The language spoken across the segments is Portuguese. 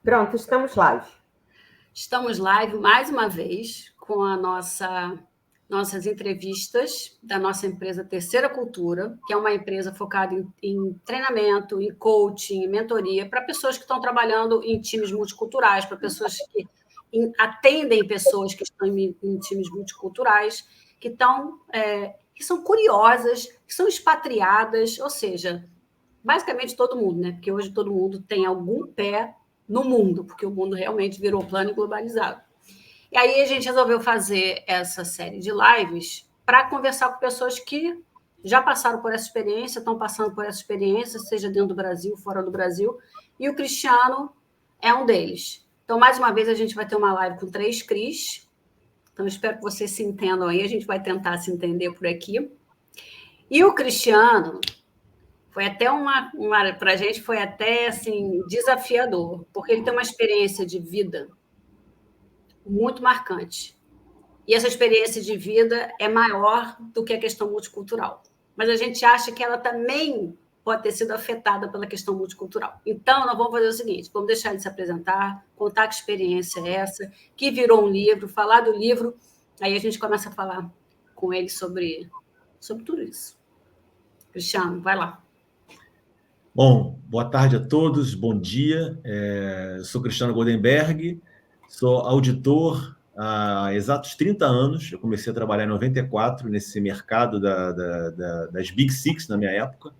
Pronto, estamos live. Estamos live mais uma vez com a nossas entrevistas da nossa empresa Terceira Cultura, que é uma empresa focada em treinamento, em coaching, em mentoria para pessoas que estão trabalhando em times multiculturais, para pessoas que atendem pessoas que estão em times multiculturais, que são curiosas, que são expatriadas, ou seja, basicamente todo mundo, né? Porque hoje todo mundo tem algum pé no mundo, porque o mundo realmente virou plano e globalizado. E aí a gente resolveu fazer essa série de lives para conversar com pessoas que já passaram por essa experiência, estão passando por essa experiência, seja dentro do Brasil, fora do Brasil, e o Cristiano é um deles. Então, mais uma vez, a gente vai ter uma live com 3 Cris. Então, espero que vocês se entendam aí, a gente vai tentar se entender por aqui. E o Cristiano foi até para a gente foi até assim desafiador, porque ele tem uma experiência de vida muito marcante. E essa experiência de vida é maior do que a questão multicultural. Mas a gente acha que ela também pode ter sido afetada pela questão multicultural. Então, nós vamos fazer o seguinte, vamos deixar ele se apresentar, contar que experiência é essa, que virou um livro, falar do livro, aí a gente começa a falar com ele sobre tudo isso. Cristiano, vai lá. Bom, boa tarde a todos, bom dia. Eu sou Cristiano Goldenberg, sou auditor há exatos 30 anos. Eu comecei a trabalhar em 94 nesse mercado das Big Six na minha época.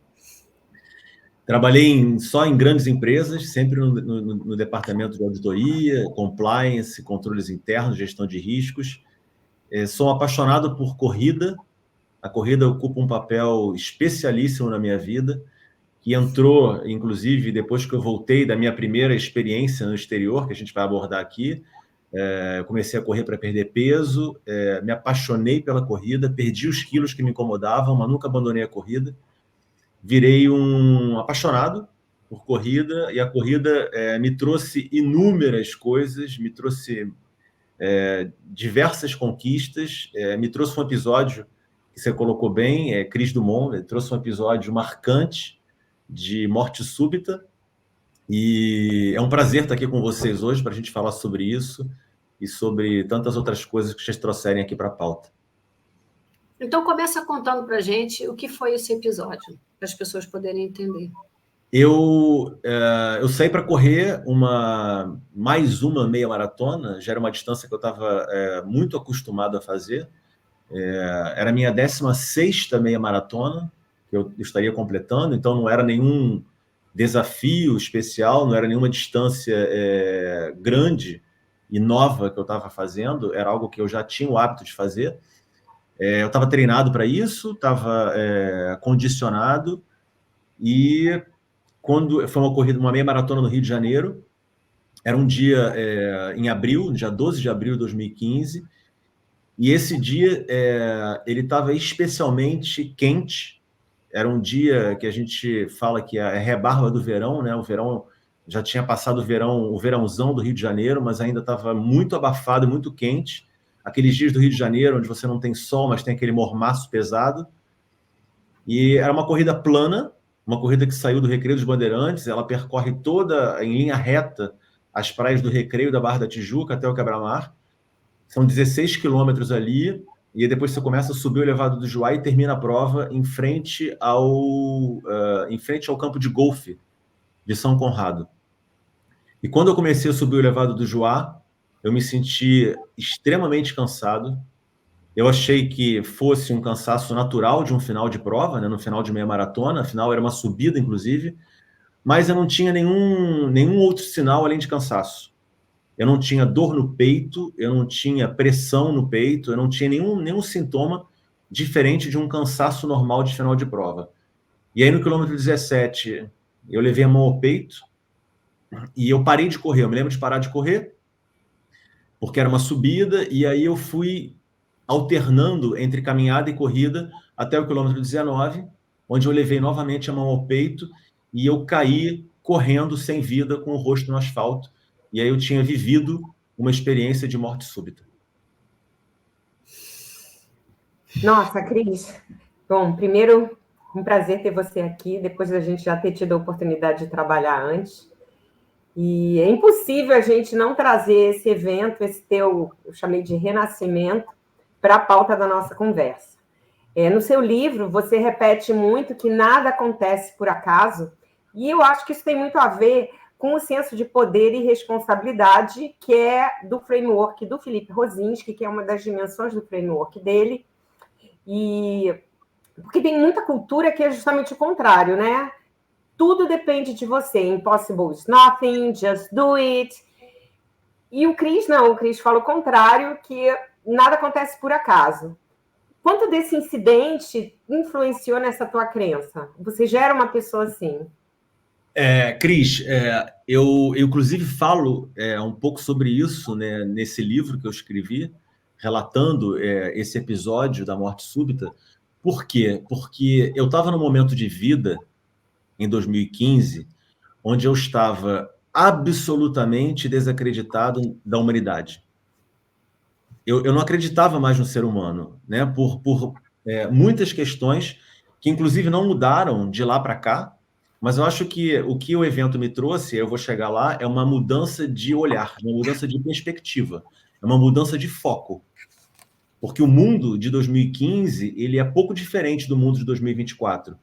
Trabalhei só em grandes empresas, sempre no departamento de auditoria, compliance, controles internos, gestão de riscos. Sou apaixonado por corrida. A corrida ocupa um papel especialíssimo na minha vida, que entrou, inclusive, depois que eu voltei da minha primeira experiência no exterior, que a gente vai abordar aqui. Eu comecei a correr para perder peso, me apaixonei pela corrida, perdi os quilos que me incomodavam, mas nunca abandonei a corrida. Virei um apaixonado por corrida, e a corrida me trouxe inúmeras coisas, me trouxe diversas conquistas, me trouxe um episódio que você colocou bem, Cris Dumont, trouxe um episódio marcante de morte súbita, e é um prazer estar aqui com vocês hoje para a gente falar sobre isso e sobre tantas outras coisas que vocês trouxerem aqui para a pauta. Então, começa contando para a gente o que foi esse episódio, para as pessoas poderem entender. Eu saí para correr mais uma meia maratona, já era uma distância que eu estava muito acostumado a fazer. Era a minha 16ª meia maratona, que eu estaria completando, então não era nenhum desafio especial, não era nenhuma distância grande e nova que eu estava fazendo, era algo que eu já tinha o hábito de fazer. Eu estava treinado para isso, estava condicionado, e quando foi uma meia maratona no Rio de Janeiro, era um dia em abril, no dia 12 de abril de 2015, e esse dia ele estava especialmente quente. Era um dia que a gente fala que é rebarba do verão, né? O verão já tinha passado o verãozão do Rio de Janeiro, mas ainda estava muito abafado e muito quente. Aqueles dias do Rio de Janeiro, onde você não tem sol, mas tem aquele mormaço pesado. E era uma corrida plana, uma corrida que saiu do Recreio dos Bandeirantes, ela percorre toda em linha reta as praias do Recreio da Barra da Tijuca até o Quebra-Mar. São 16 quilômetros ali, e depois você começa a subir o elevado do Juá e termina a prova em frente ao campo de golfe de São Conrado. E quando eu comecei a subir o elevado do Juá, eu me senti extremamente cansado. Eu achei que fosse um cansaço natural de um final de prova, né, no final de meia maratona, afinal era uma subida, inclusive, mas eu não tinha nenhum outro sinal além de cansaço. Eu não tinha dor no peito, eu não tinha pressão no peito, eu não tinha nenhum sintoma diferente de um cansaço normal de final de prova. E aí, no quilômetro 17, eu levei a mão ao peito e eu parei de correr. Eu me lembro de parar de correr, porque era uma subida, e aí eu fui alternando entre caminhada e corrida até o quilômetro 19, onde eu levei novamente a mão ao peito e eu caí correndo sem vida, com o rosto no asfalto. E aí eu tinha vivido uma experiência de morte súbita. Nossa, Cris. Bom, primeiro, um prazer ter você aqui, depois da gente já ter tido a oportunidade de trabalhar antes. E é impossível a gente não trazer esse evento, esse teu, eu chamei de renascimento, para a pauta da nossa conversa. No seu livro, você repete muito que nada acontece por acaso, e eu acho que isso tem muito a ver com o senso de poder e responsabilidade, que é do framework do Felipe Rosinski, que é uma das dimensões do framework dele, e porque tem muita cultura que é justamente o contrário, né? Tudo depende de você. Impossible is nothing, just do it. E o Cris não, o Cris fala o contrário, que nada acontece por acaso. Quanto desse incidente influenciou nessa tua crença? Você já era uma pessoa assim? Cris, eu inclusive falo um pouco sobre isso, né, nesse livro que eu escrevi, relatando esse episódio da morte súbita. Por quê? Porque eu estava num momento de vida, em 2015, onde eu estava absolutamente desacreditado da humanidade. Eu não acreditava mais no ser humano, né? Por muitas questões que, inclusive, não mudaram de lá para cá, mas eu acho que o que o evento me trouxe, eu vou chegar lá, é uma mudança de olhar, uma mudança de perspectiva, é uma mudança de foco. Porque o mundo de 2015, ele é pouco diferente do mundo de 2024,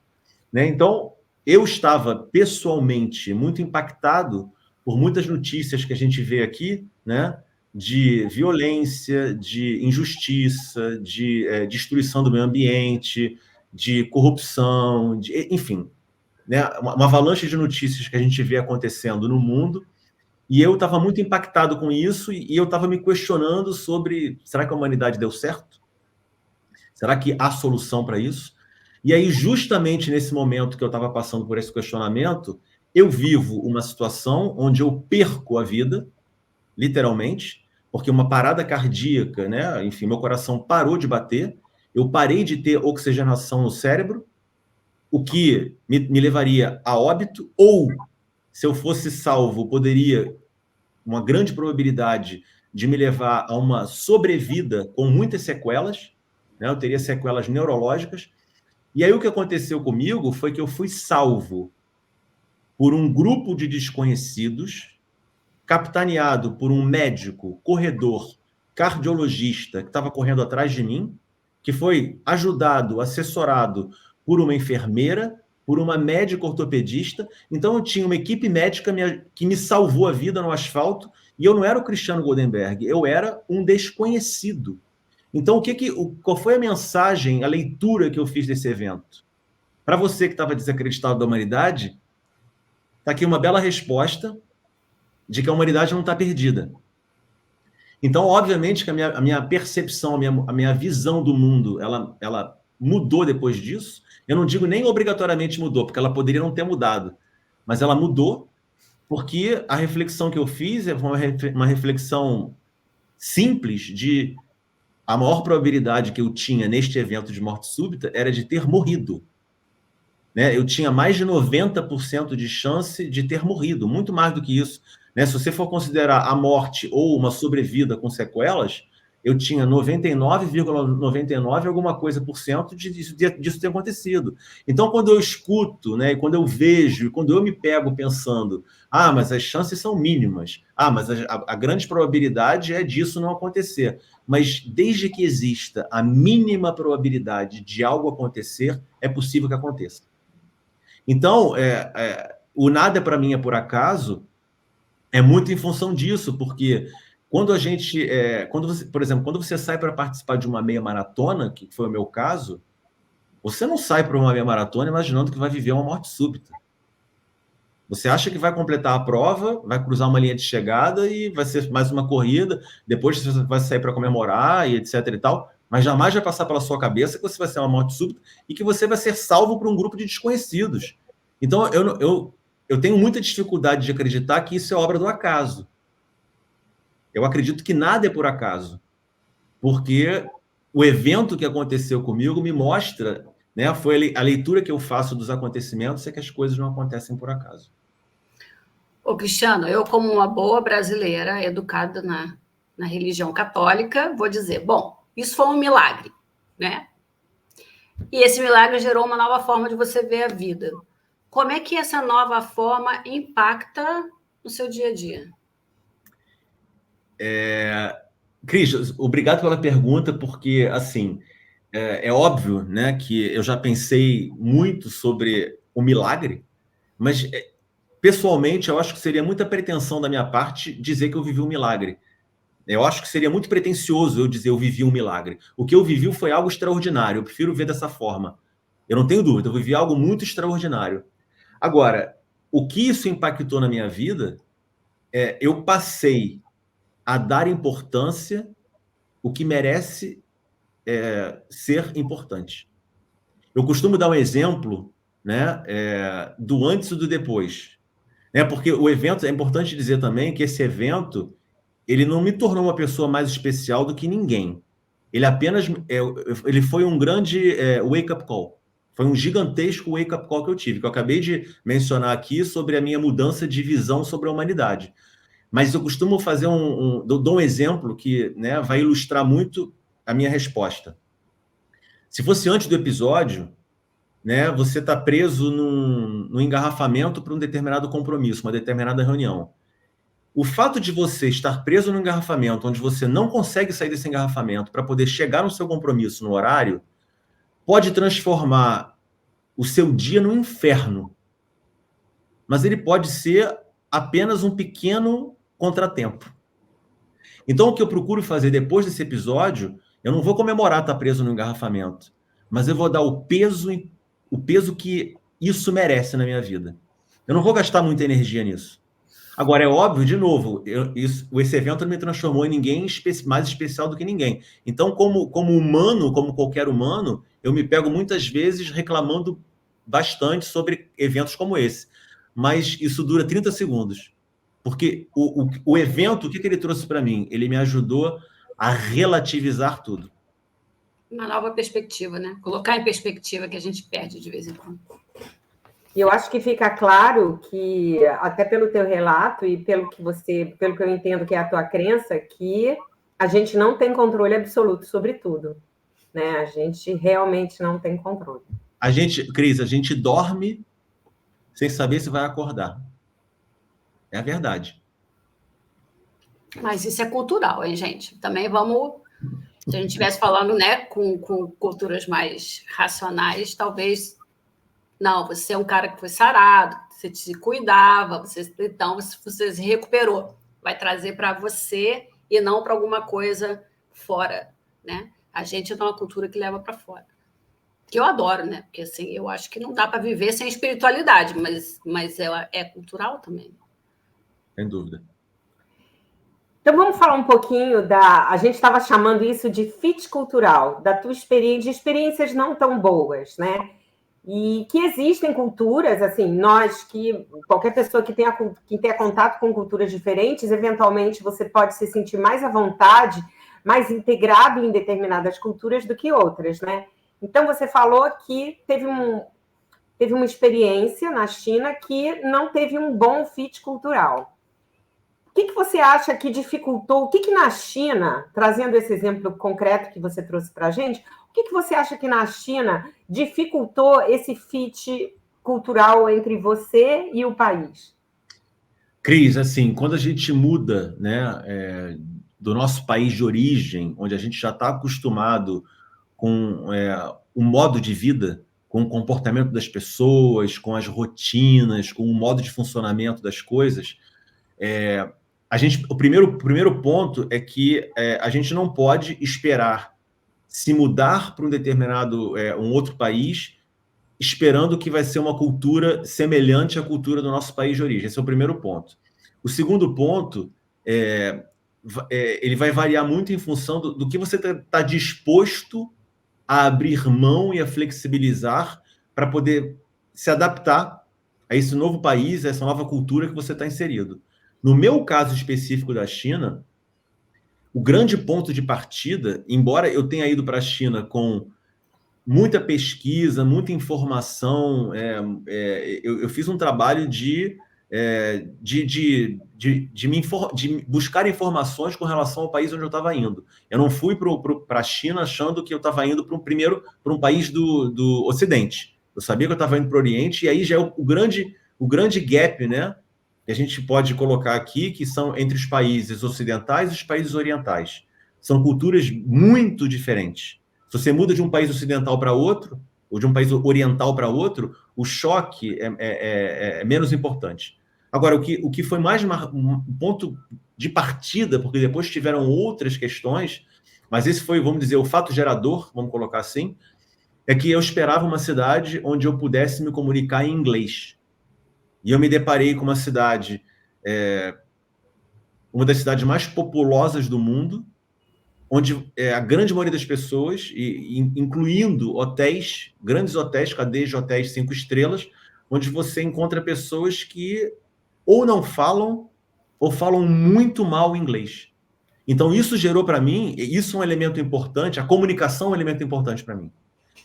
né? Então, eu estava pessoalmente muito impactado por muitas notícias que a gente vê aqui, né? De violência, de injustiça, de destruição do meio ambiente, de corrupção, enfim, né? Uma avalanche de notícias que a gente vê acontecendo no mundo. E eu estava muito impactado com isso e eu estava me questionando sobre: será que a humanidade deu certo? Será que há solução para isso? E aí, justamente nesse momento que eu estava passando por esse questionamento, eu vivo uma situação onde eu perco a vida, literalmente, porque uma parada cardíaca, né? Enfim, meu coração parou de bater, eu parei de ter oxigenação no cérebro, o que me levaria a óbito, ou, se eu fosse salvo, poderia, uma grande probabilidade de me levar a uma sobrevida com muitas sequelas, né? Eu teria sequelas neurológicas. E aí o que aconteceu comigo foi que eu fui salvo por um grupo de desconhecidos, capitaneado por um médico, corredor, cardiologista que estava correndo atrás de mim, que foi ajudado, assessorado por uma enfermeira, por uma médica ortopedista. Então eu tinha uma equipe médica que me salvou a vida no asfalto, e eu não era o Cristiano Goldenberg, eu era um desconhecido. Então, qual foi a mensagem, a leitura que eu fiz desse evento? Para você que estava desacreditado da humanidade, está aqui uma bela resposta de que a humanidade não está perdida. Então, obviamente, que a minha percepção, a minha visão do mundo, ela mudou depois disso. Eu não digo nem obrigatoriamente mudou, porque ela poderia não ter mudado, mas ela mudou porque a reflexão que eu fiz é uma reflexão simples de a maior probabilidade que eu tinha neste evento de morte súbita era de ter morrido. Né? Eu tinha mais de 90% de chance de ter morrido, muito mais do que isso. Né? Se você for considerar a morte ou uma sobrevida com sequelas, eu tinha 99,99 alguma coisa por cento disso ter acontecido. Então, quando eu escuto, né, quando eu vejo, e quando eu me pego pensando, mas as chances são mínimas, mas a grande probabilidade é disso não acontecer. Mas desde que exista a mínima probabilidade de algo acontecer, é possível que aconteça. Então, o nada para mim é por acaso, é muito em função disso, porque quando a gente, por exemplo, quando você sai para participar de uma meia maratona, que foi o meu caso, você não sai para uma meia maratona imaginando que vai viver uma morte súbita. Você acha que vai completar a prova, vai cruzar uma linha de chegada e vai ser mais uma corrida, depois você vai sair para comemorar e etc e tal, mas jamais vai passar pela sua cabeça que você vai ser uma morte súbita e que você vai ser salvo por um grupo de desconhecidos. Então, eu tenho muita dificuldade de acreditar que isso é obra do acaso. Eu acredito que nada é por acaso, porque o evento que aconteceu comigo me mostra, né, foi a leitura que eu faço dos acontecimentos, é que as coisas não acontecem por acaso. Ô, Cristiano, eu, como uma boa brasileira, educada na religião católica, vou dizer, bom, isso foi um milagre, né? E esse milagre gerou uma nova forma de você ver a vida. Como é que essa nova forma impacta no seu dia a dia? Cris, obrigado pela pergunta, porque, assim, é óbvio, né, que eu já pensei muito sobre o milagre, mas, pessoalmente, eu acho que seria muita pretensão da minha parte dizer que eu vivi um milagre. Eu acho que seria muito pretensioso eu dizer eu vivi um milagre. O que eu vivi foi algo extraordinário, eu prefiro ver dessa forma. Eu não tenho dúvida, eu vivi algo muito extraordinário. Agora, o que isso impactou na minha vida, eu passei a dar importância o que merece ser importante. Eu costumo dar um exemplo, né, do antes e do depois. Né, porque o evento, é importante dizer também que esse evento, ele não me tornou uma pessoa mais especial do que ninguém. Ele apenas, ele foi um grande wake-up call. Foi um gigantesco wake-up call que eu tive, que eu acabei de mencionar aqui sobre a minha mudança de visão sobre a humanidade. Mas eu costumo fazer dou um exemplo que, né, vai ilustrar muito a minha resposta. Se fosse antes do episódio, né, você está preso num engarrafamento para um determinado compromisso, uma determinada reunião. O fato de você estar preso num engarrafamento, onde você não consegue sair desse engarrafamento para poder chegar no seu compromisso no horário, pode transformar o seu dia num inferno. Mas ele pode ser apenas um pequeno contratempo. Então, o que eu procuro fazer depois desse episódio, eu não vou comemorar estar preso no engarrafamento, mas eu vou dar o peso que isso merece na minha vida. Eu não vou gastar muita energia nisso. Agora, é óbvio, de novo, esse evento me transformou em ninguém mais especial do que ninguém. Então, como humano, como qualquer humano, eu me pego muitas vezes reclamando bastante sobre eventos como esse. Mas isso dura 30 segundos. Porque o evento, o que ele trouxe para mim? Ele me ajudou a relativizar tudo. Uma nova perspectiva, né? Colocar em perspectiva que a gente perde de vez em quando. E eu acho que fica claro que, até pelo teu relato e pelo que eu entendo que é a tua crença, que a gente não tem controle absoluto sobre tudo, né? A gente realmente não tem controle. Cris, a gente dorme sem saber se vai acordar. É a verdade. Mas isso é cultural, hein, gente? Também vamos... Se a gente estivesse falando, né, com culturas mais racionais, talvez... Não, você é um cara que foi sarado, você se cuidava, então você se recuperou. Vai trazer para você e não para alguma coisa fora, né? A gente é uma cultura que leva para fora. Que eu adoro, né? Porque, assim, eu acho que não dá para viver sem espiritualidade, mas ela é cultural também. Sem dúvida. Então, vamos falar um pouquinho a gente estava chamando isso de fit cultural, da tua experiência, de experiências não tão boas, né? E que existem culturas, assim, qualquer pessoa que tenha contato com culturas diferentes, eventualmente você pode se sentir mais à vontade, mais integrado em determinadas culturas do que outras, né? Então, você falou que teve uma experiência na China que não teve um bom fit cultural. O que você acha que dificultou? O que na China, trazendo esse exemplo concreto que você trouxe para a gente, o que você acha que na China dificultou esse fit cultural entre você e o país? Cris, assim, quando a gente muda, né, do nosso país de origem, onde a gente já está acostumado com o modo de vida, com o comportamento das pessoas, com as rotinas, com o modo de funcionamento das coisas, o primeiro ponto é que a gente não pode esperar se mudar para um determinado, um outro país, esperando que vai ser uma cultura semelhante à cultura do nosso país de origem. Esse é o primeiro ponto. O segundo ponto, ele vai variar muito em função do que você está disposto a abrir mão e a flexibilizar para poder se adaptar a esse novo país, a essa nova cultura que você está inserido. No meu caso específico da China, o grande ponto de partida, embora eu tenha ido para a China com muita pesquisa, muita informação, eu fiz um trabalho de buscar informações com relação ao país onde eu estava indo. Eu não fui para a China achando que eu estava indo para um país do Ocidente. Eu sabia que eu estava indo para o Oriente, e aí já é o grande gap, né, que a gente pode colocar aqui, que são entre os países ocidentais e os países orientais. São culturas muito diferentes. Se você muda de um país ocidental para outro, ou de um país oriental para outro, o choque é menos importante. Agora, o que foi mais um ponto de partida, porque depois tiveram outras questões, mas esse foi, vamos dizer, o fato gerador, vamos colocar assim, é que eu esperava uma cidade onde eu pudesse me comunicar em inglês. E eu me deparei com uma cidade, uma das cidades mais populosas do mundo, onde a grande maioria das pessoas, incluindo hotéis, grandes hotéis, cadeias de hotéis 5 estrelas, onde você encontra pessoas que ou não falam, ou falam muito mal inglês. Então, isso gerou para mim, isso é um elemento importante, a comunicação é um elemento importante para mim.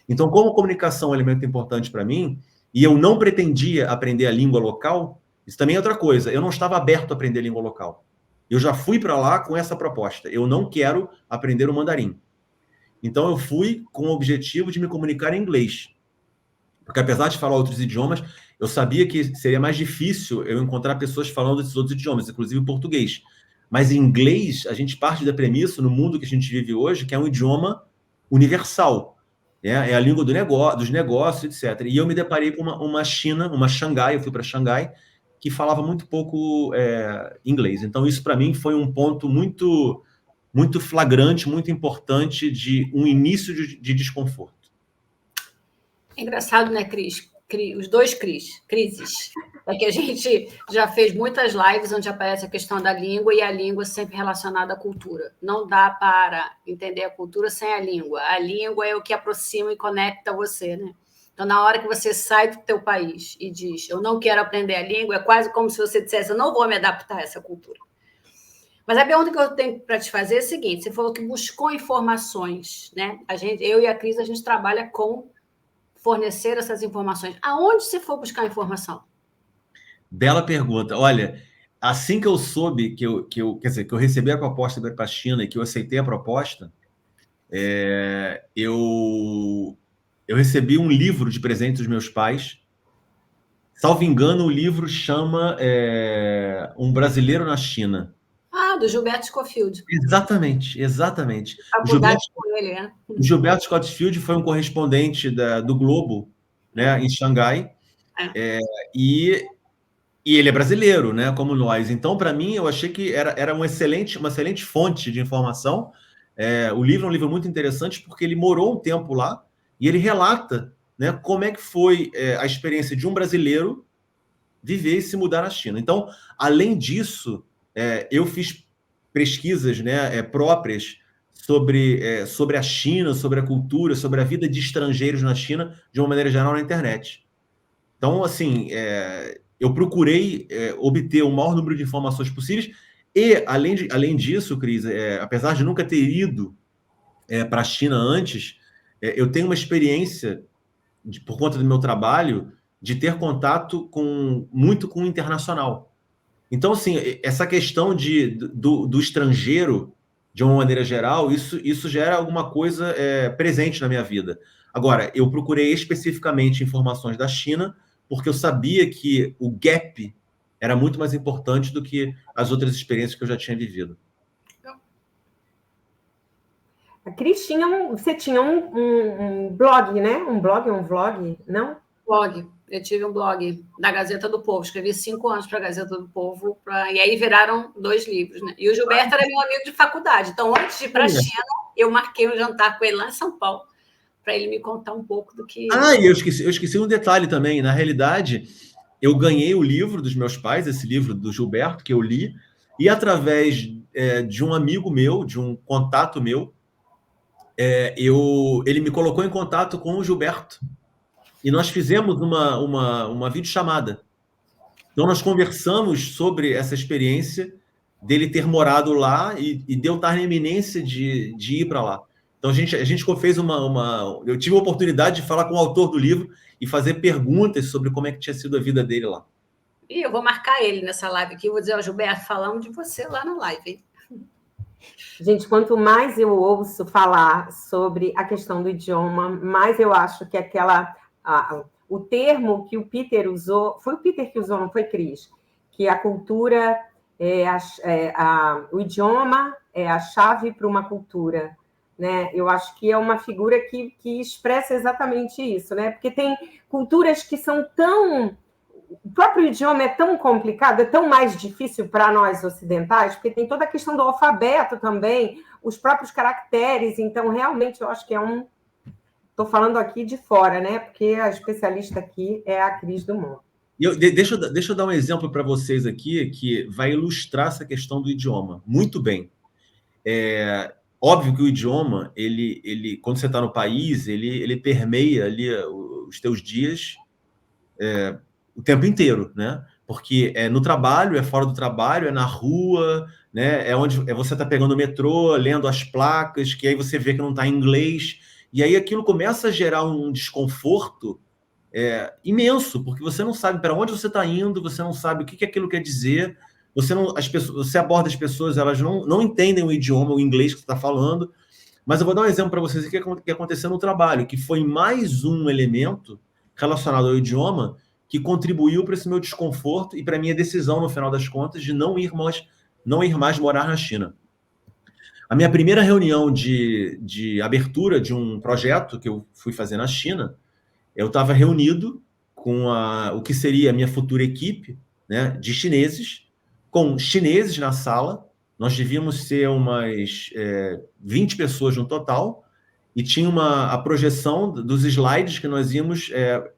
Então, como a comunicação é um elemento importante para mim, e eu não pretendia aprender a língua local, isso também é outra coisa, eu não estava aberto a aprender a língua local. Eu já fui para lá com essa proposta, eu não quero aprender o mandarim. Então, eu fui com o objetivo de me comunicar em inglês. Porque apesar de falar outros idiomas, eu sabia que seria mais difícil eu encontrar pessoas falando esses outros idiomas, inclusive português. Mas em inglês, a gente parte da premissa, no mundo que a gente vive hoje, que é um idioma universal. É a língua dos negócios, etc. E eu me deparei com uma China, uma Xangai, eu fui para Xangai, que falava muito pouco inglês. Então, isso para mim foi um ponto muito, muito flagrante, muito importante de um início de desconforto. É engraçado, né, Cris? Os dois crises. É que a gente já fez muitas lives onde aparece a questão da língua e a língua sempre relacionada à cultura. Não dá para entender a cultura sem a língua. A língua é o que aproxima e conecta você, né? Então, na hora que você sai do teu país e diz, eu não quero aprender a língua, é quase como se você dissesse, eu não vou me adaptar a essa cultura. Mas a pergunta que eu tenho para te fazer é a seguinte, você falou que buscou informações, né? Eu e a Cris, a gente trabalha com fornecer essas informações. Aonde você for buscar informação? Bela pergunta. Olha, assim que eu soube que eu recebi a proposta para ir para a China e que eu aceitei a proposta, eu recebi um livro de presente dos meus pais. Salvo engano, o livro chama Um Brasileiro na China. Ah, do Gilberto Schofield. Exatamente, exatamente. Faculdade com ele, né? O Gilberto Schofield foi um correspondente do Globo, né, em Xangai, e ele é brasileiro, né, como nós. Então, para mim, eu achei que era uma excelente fonte de informação. O livro é um livro muito interessante porque ele morou um tempo lá e ele relata, né, como é que foi a experiência de um brasileiro viver e se mudar na China. Então, além disso, eu fiz pesquisas, né, próprias sobre a China, sobre a cultura, sobre a vida de estrangeiros na China, de uma maneira geral, na internet. Então, assim, eu procurei obter o maior número de informações possíveis e, além disso, Cris, apesar de nunca ter ido para a China antes, eu tenho uma experiência, por conta do meu trabalho, de ter contato muito com o internacional. Então, assim, essa questão do estrangeiro, de uma maneira geral, isso gera alguma coisa presente na minha vida. Agora, eu procurei especificamente informações da China, porque eu sabia que o gap era muito mais importante do que as outras experiências que eu já tinha vivido. A Cris você tinha um blog, né? Um vlog, não? Blog. Eu tive um blog da Gazeta do Povo. Escrevi 5 anos para a Gazeta do Povo. E aí viraram 2 livros, né? E o Gilberto era meu amigo de faculdade. Então, antes de ir para a China, eu marquei um jantar com ele lá em São Paulo, para ele me contar um pouco do que... E eu esqueci um detalhe também. Na realidade, eu ganhei o livro dos meus pais, esse livro do Gilberto, que eu li, e através de um amigo meu, de um contato meu, ele me colocou em contato com o Gilberto. E nós fizemos uma videochamada. Então, nós conversamos sobre essa experiência dele ter morado lá e de eu estar na iminência de ir para lá. Então, a gente fez eu tive a oportunidade de falar com o autor do livro e fazer perguntas sobre como é que tinha sido a vida dele lá. E eu vou marcar ele nessa live aqui. Vou dizer, Gilberto, falamos de você lá na live, hein? Gente, quanto mais eu ouço falar sobre a questão do idioma, mais eu acho que o termo que o Peter usou, foi o Peter que usou, não foi, Cris? que a cultura, o idioma é a chave para uma cultura, né? Eu acho que é uma figura que expressa exatamente isso, né? Porque tem culturas que são tão... O próprio idioma é tão complicado, é tão mais difícil para nós ocidentais, porque tem toda a questão do alfabeto também, os próprios caracteres. Então, realmente, eu acho que é um... Estou falando aqui de fora, né? Porque a especialista aqui é a Cris Dumont. Deixa eu dar um exemplo para vocês aqui que vai ilustrar essa questão do idioma muito bem. Óbvio que o idioma, ele quando você está no país, ele permeia ali os teus dias o tempo inteiro, né? Porque é no trabalho, é fora do trabalho, é na rua, né? É onde você está pegando o metrô, lendo as placas, que aí você vê que não está em inglês, e aí aquilo começa a gerar um desconforto imenso, porque você não sabe para onde você está indo, você não sabe o que aquilo quer dizer, você aborda as pessoas, elas não entendem o idioma, o inglês que você está falando. Mas eu vou dar um exemplo para vocês aqui que aconteceu no trabalho, que foi mais um elemento relacionado ao idioma que contribuiu para esse meu desconforto e para a minha decisão, no final das contas, de não ir mais morar na China. A minha primeira reunião de abertura de um projeto que eu fui fazer na China, eu estava reunido com o que seria a minha futura equipe, né, de chineses, com chineses na sala. Nós devíamos ser umas 20 pessoas no total, e tinha a projeção dos slides que nós íamos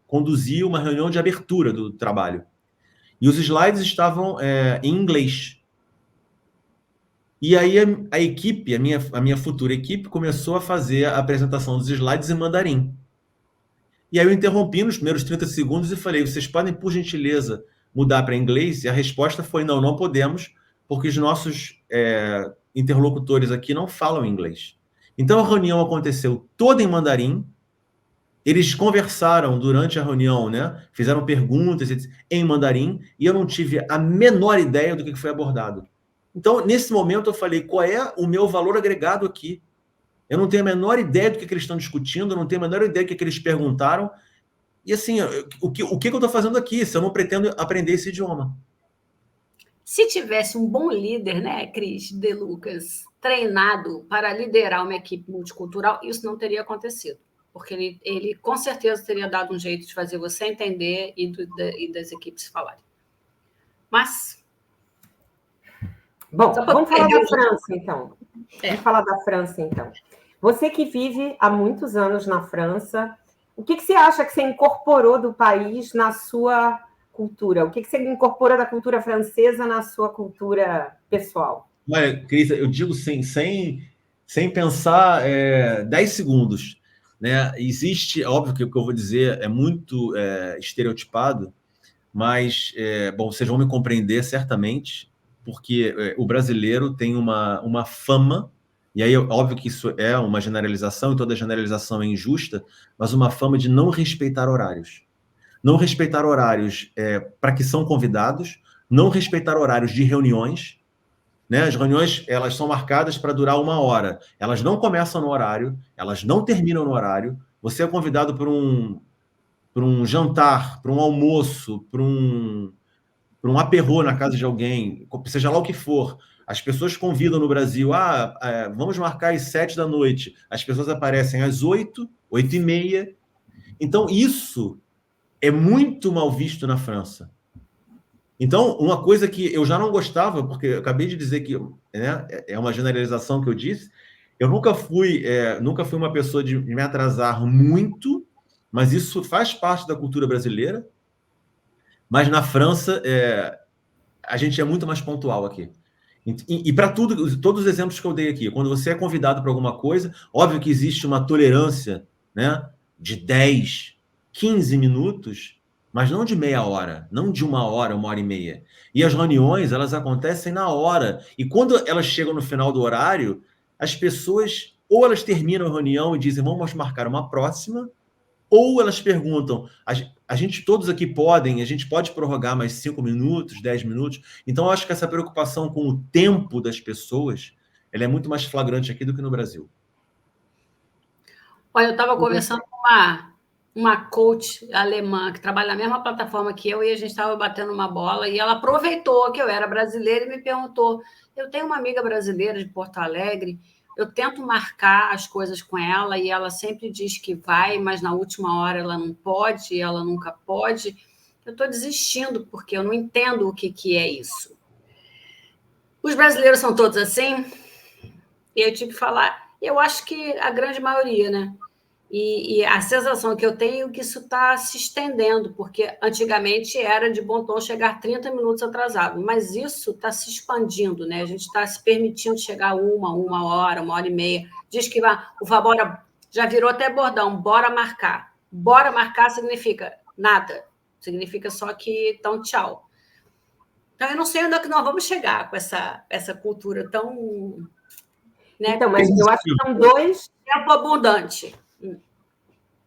conduzir uma reunião de abertura do trabalho. E os slides estavam em inglês. E aí a equipe, a minha futura equipe, começou a fazer a apresentação dos slides em mandarim. E aí eu interrompi nos primeiros 30 segundos e falei, vocês podem, por gentileza, mudar para inglês? E a resposta foi, não podemos, porque os nossos interlocutores aqui não falam inglês. Então a reunião aconteceu toda em mandarim, eles conversaram durante a reunião, né? Fizeram perguntas em mandarim, e eu não tive a menor ideia do que foi abordado. Então, nesse momento, eu falei, qual é o meu valor agregado aqui? Eu não tenho a menor ideia do que eles estão discutindo, eu não tenho a menor ideia do que eles perguntaram. E assim, o que eu estou fazendo aqui, se eu não pretendo aprender esse idioma? Se tivesse um bom líder, né, Cris De Lucas, treinado para liderar uma equipe multicultural, isso não teria acontecido. Porque ele com certeza teria dado um jeito de fazer você entender e das equipes falarem. Mas... Bom, vamos falar da França, então. Vamos falar da França, então. Você que vive há muitos anos na França, o que você acha que você incorporou do país na sua cultura? O que você incorpora da cultura francesa na sua cultura pessoal? Olha, Cris, eu digo sem pensar 10 segundos. Né? Existe, óbvio que o que eu vou dizer é muito estereotipado, mas, bom, vocês vão me compreender certamente, porque o brasileiro tem uma fama, e aí óbvio que isso é uma generalização, e toda generalização é injusta, mas uma fama de não respeitar horários. Não respeitar horários para que são convidados, não respeitar horários de reuniões, né? As reuniões, elas são marcadas para durar 1 hora. Elas não começam no horário, elas não terminam no horário. Você é convidado para um jantar, para um almoço, para um apéro na casa de alguém, seja lá o que for. As pessoas convidam no Brasil, vamos marcar às 7 da noite. As pessoas aparecem às 8, 8h30. Então, isso é muito mal visto na França. Então, uma coisa que eu já não gostava, porque eu acabei de dizer que, né, é uma generalização que eu disse, eu nunca fui uma pessoa de me atrasar muito, mas isso faz parte da cultura brasileira. Mas na França, a gente é muito mais pontual aqui. E para todos os exemplos que eu dei aqui, quando você é convidado para alguma coisa, óbvio que existe uma tolerância, né, de 10, 15 minutos, mas não de meia hora, não de 1 hora, 1h30. E as reuniões, elas acontecem na hora. E quando elas chegam no final do horário, as pessoas, ou elas terminam a reunião e dizem, vamos marcar uma próxima, ou elas perguntam, a gente todos aqui a gente pode prorrogar mais 5 minutos, 10 minutos. Então, eu acho que essa preocupação com o tempo das pessoas, ela é muito mais flagrante aqui do que no Brasil. Olha, eu estava conversando uma coach alemã que trabalha na mesma plataforma que eu, e a gente estava batendo uma bola, e ela aproveitou que eu era brasileira e me perguntou: eu tenho uma amiga brasileira de Porto Alegre, eu tento marcar as coisas com ela, e ela sempre diz que vai, mas na última hora ela não pode, ela nunca pode. Eu estou desistindo, porque eu não entendo o que é isso. Os brasileiros são todos assim? E eu tive que falar, eu acho que a grande maioria, né? E a sensação que eu tenho é que isso está se estendendo, porque antigamente era de bom tom chegar 30 minutos atrasado, mas isso está se expandindo, né? A gente está se permitindo chegar uma hora e meia. Diz que o bora já virou até bordão, bora marcar. Bora marcar significa nada, significa só que então tchau. Então eu não sei onde é que nós vamos chegar com essa cultura tão... Né? Então, mas eu acho que são dois... Tempo abundante.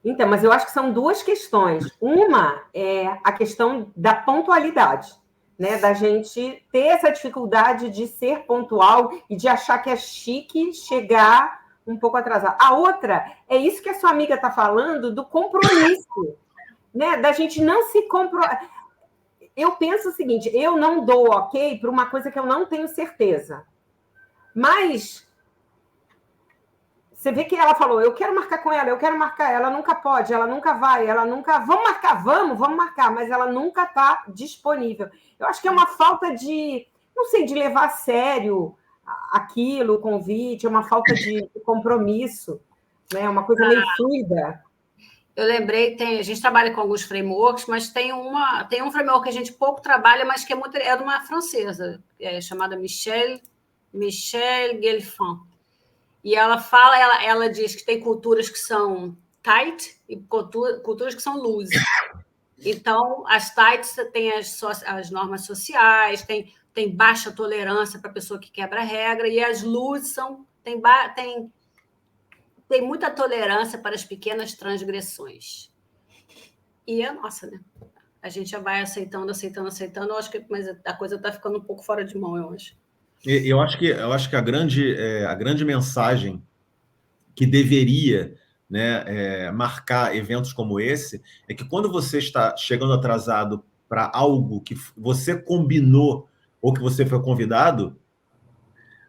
Então, mas eu acho que são duas questões. Uma é a questão da pontualidade, né? Da gente ter essa dificuldade de ser pontual e de achar que é chique chegar um pouco atrasado. A outra é isso que a sua amiga está falando, do compromisso, né? Da gente não se comprometer. Eu penso o seguinte, eu não dou ok para uma coisa que eu não tenho certeza. Mas... Você vê que ela falou, eu quero marcar com ela, eu quero marcar, ela nunca pode, ela nunca vai, ela nunca... Vamos marcar, vamos marcar, mas ela nunca está disponível. Eu acho que é uma falta de, não sei, de levar a sério aquilo, o convite, é uma falta de compromisso, né? Uma coisa meio fluida. Eu lembrei, a gente trabalha com alguns frameworks, mas tem um framework que a gente pouco trabalha, mas que é de uma francesa, chamada Michelle Gelfand. E ela diz que tem culturas que são tight e culturas que são loose. Então, as tights têm as normas sociais, tem baixa tolerância para a pessoa que quebra a regra, e as loose tem muita tolerância para as pequenas transgressões. E é nossa, né? A gente já vai aceitando, mas a coisa está ficando um pouco fora de mão, eu acho. Eu acho que a grande mensagem que deveria, né, marcar eventos como esse é que quando você está chegando atrasado para algo que você combinou ou que você foi convidado,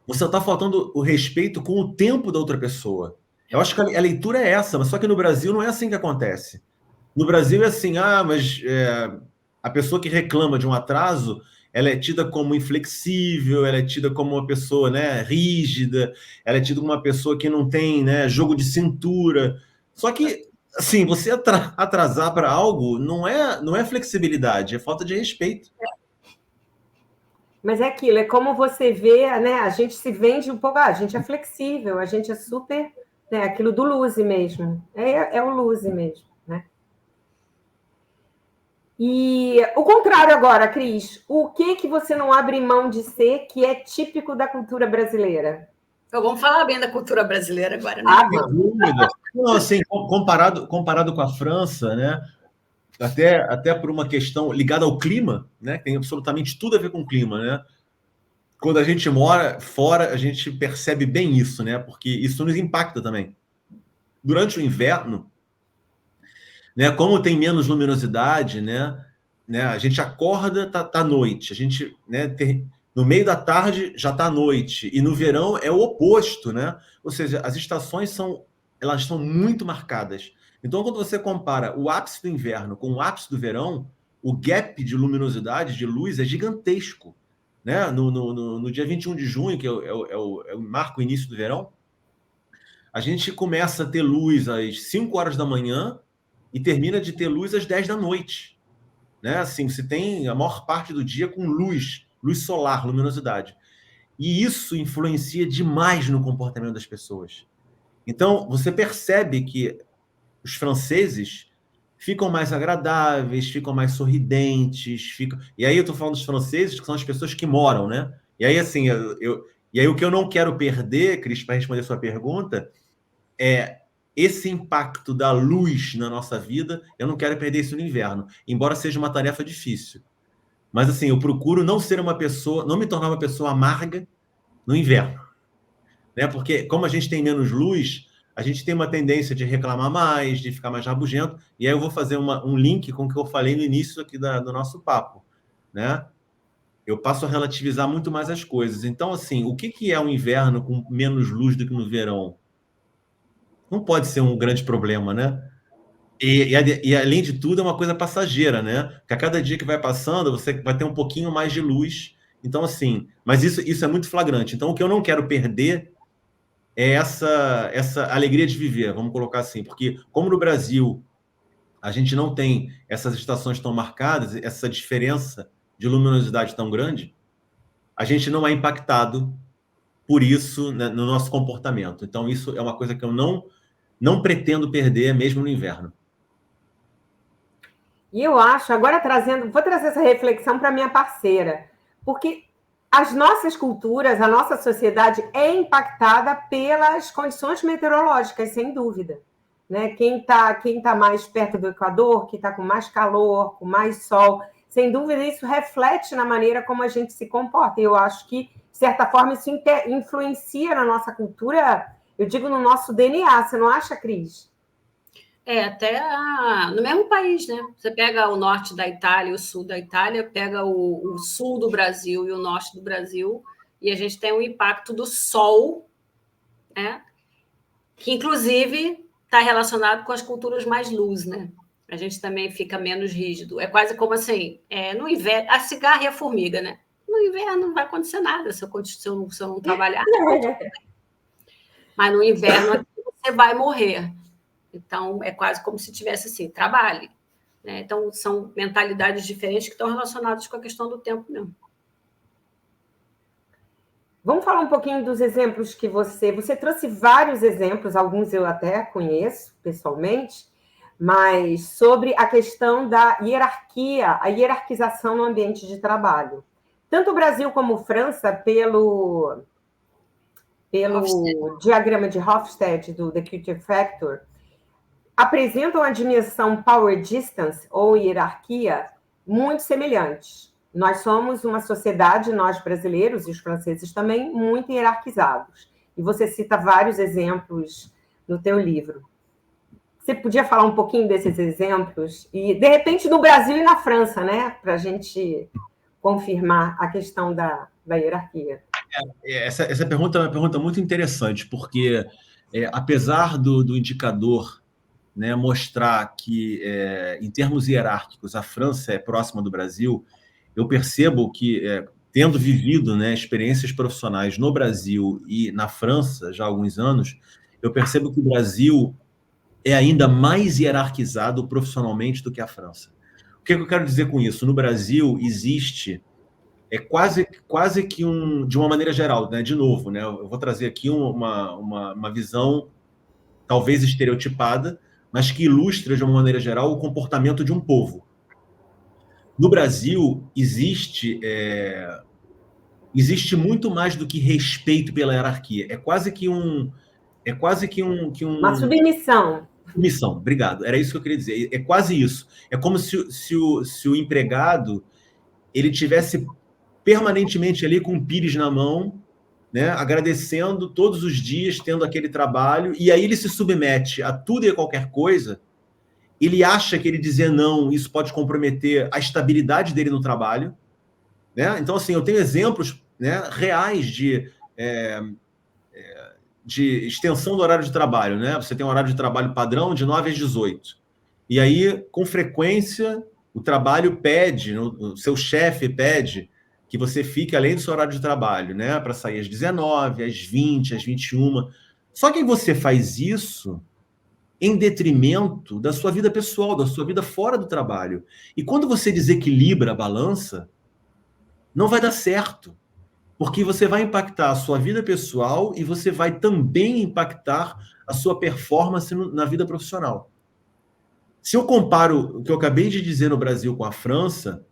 você está faltando o respeito com o tempo da outra pessoa. Eu acho que a leitura é essa, mas só que no Brasil não é assim que acontece. No Brasil é assim, mas a pessoa que reclama de um atraso, ela é tida como inflexível, ela é tida como uma pessoa, né, rígida, ela é tida como uma pessoa que não tem, né, jogo de cintura. Só que, assim, você atrasar para algo não é flexibilidade, é falta de respeito. Mas é aquilo, é como você vê, né? A gente se vende um pouco, a gente é flexível, a gente é super, né, aquilo do lose mesmo. É o lose mesmo, né? E o contrário agora, Cris, o que você não abre mão de ser que é típico da cultura brasileira? Então, vamos falar bem da cultura brasileira agora, né? Sem dúvida. Não, assim, comparado com a França, né? Até por uma questão ligada ao clima, né? Tem absolutamente tudo a ver com o clima, né? Quando a gente mora fora, a gente percebe bem isso, né? Porque isso nos impacta também. Durante o inverno, né, como tem menos luminosidade, né, a gente acorda, tá noite, a gente, né, no meio da tarde já tá noite, e no verão é o oposto, né? Ou seja, as estações elas estão muito marcadas. Então, quando você compara o ápice do inverno com o ápice do verão, o gap de luminosidade, de luz, é gigantesco, né? No dia 21 de junho, que marca o início do verão, a gente começa a ter luz às 5 horas da manhã e termina de ter luz às 10 da noite. Né? Assim, você tem a maior parte do dia com luz solar, luminosidade. E isso influencia demais no comportamento das pessoas. Então, você percebe que os franceses ficam mais agradáveis, ficam mais sorridentes, E aí eu estou falando dos franceses, que são as pessoas que moram, né? E aí, assim, e aí o que eu não quero perder, Cris, para responder a sua pergunta, é esse impacto da luz na nossa vida. Eu não quero perder isso no inverno, embora seja uma tarefa difícil. Mas, assim, eu procuro não me tornar uma pessoa amarga no inverno. Né? Porque, como a gente tem menos luz, a gente tem uma tendência de reclamar mais, de ficar mais rabugento, e aí eu vou fazer um link com o que eu falei no início aqui do nosso papo, né? Eu passo a relativizar muito mais as coisas. Então, assim, o que é um inverno com menos luz do que no verão? Não pode ser um grande problema, né? E além de tudo, é uma coisa passageira, né? Porque a cada dia que vai passando, você vai ter um pouquinho mais de luz. Então, assim, mas isso é muito flagrante. Então, o que eu não quero perder é essa alegria de viver, vamos colocar assim. Porque, como no Brasil a gente não tem essas estações tão marcadas, essa diferença de luminosidade tão grande, a gente não é impactado por isso, né, no nosso comportamento. Então, isso é uma coisa que eu não pretendo perder, mesmo no inverno. E eu acho, agora vou trazer essa reflexão para minha parceira, porque as nossas culturas, a nossa sociedade é impactada pelas condições meteorológicas, sem dúvida. Né? Quem tá mais perto do Equador, que está com mais calor, com mais sol, sem dúvida isso reflete na maneira como a gente se comporta. Eu acho que, de certa forma, isso influencia na nossa cultura, eu digo no nosso DNA, você não acha, Cris? Até no mesmo país, né? Você pega o norte da Itália e o sul da Itália, pega o sul do Brasil e o norte do Brasil, e a gente tem um impacto do sol, né? Que, inclusive, está relacionado com as culturas mais luz, né? A gente também fica menos rígido. É quase como assim, no inverno, a cigarra e a formiga, né? No inverno não vai acontecer nada se eu não trabalhar. Mas no inverno você vai morrer. Então, é quase como se tivesse assim, trabalhe. Né? Então, são mentalidades diferentes que estão relacionadas com a questão do tempo mesmo. Vamos falar um pouquinho dos exemplos que você trouxe vários exemplos, alguns eu até conheço pessoalmente, mas sobre a questão da hierarquia, a hierarquização no ambiente de trabalho. Tanto o Brasil como a França, pelo diagrama de Hofstede, do The Culture Factor, apresentam a dimensão power distance, ou hierarquia, muito semelhantes. Nós somos uma sociedade, nós brasileiros e os franceses também, muito hierarquizados. E você cita vários exemplos no teu livro. Você podia falar um pouquinho desses exemplos? E, de repente, no Brasil e na França, né? Para a gente confirmar a questão da hierarquia. Essa pergunta é uma pergunta muito interessante, porque apesar do indicador, né, mostrar que, em termos hierárquicos, a França é próxima do Brasil, eu percebo que, tendo vivido, né, experiências profissionais no Brasil e na França já há alguns anos, eu percebo que o Brasil é ainda mais hierarquizado profissionalmente do que a França. O que eu quero dizer com isso? No Brasil existe quase que de uma maneira geral, né? De novo, né? Eu vou trazer aqui uma visão talvez estereotipada, mas que ilustra de uma maneira geral o comportamento de um povo. No Brasil existe muito mais do que respeito pela hierarquia. É quase que uma submissão. Submissão, obrigado. Era isso que eu queria dizer. É quase isso. É como se o empregado ele tivesse permanentemente ali com o pires na mão, né, agradecendo todos os dias, tendo aquele trabalho, e aí ele se submete a tudo e a qualquer coisa. Ele acha que ele dizer não, isso pode comprometer a estabilidade dele no trabalho. Né? Então, assim, eu tenho exemplos, né, reais de extensão do horário de trabalho. Né? Você tem um horário de trabalho padrão de 9 às 18. E aí, com frequência, o trabalho pede, o seu chefe pede que você fique além do seu horário de trabalho, né? Para sair às 19, às 20, às 21. Só que você faz isso em detrimento da sua vida pessoal, da sua vida fora do trabalho. E quando você desequilibra a balança, não vai dar certo. Porque você vai impactar a sua vida pessoal e você vai também impactar a sua performance na vida profissional. Se eu comparo o que eu acabei de dizer no Brasil com a França,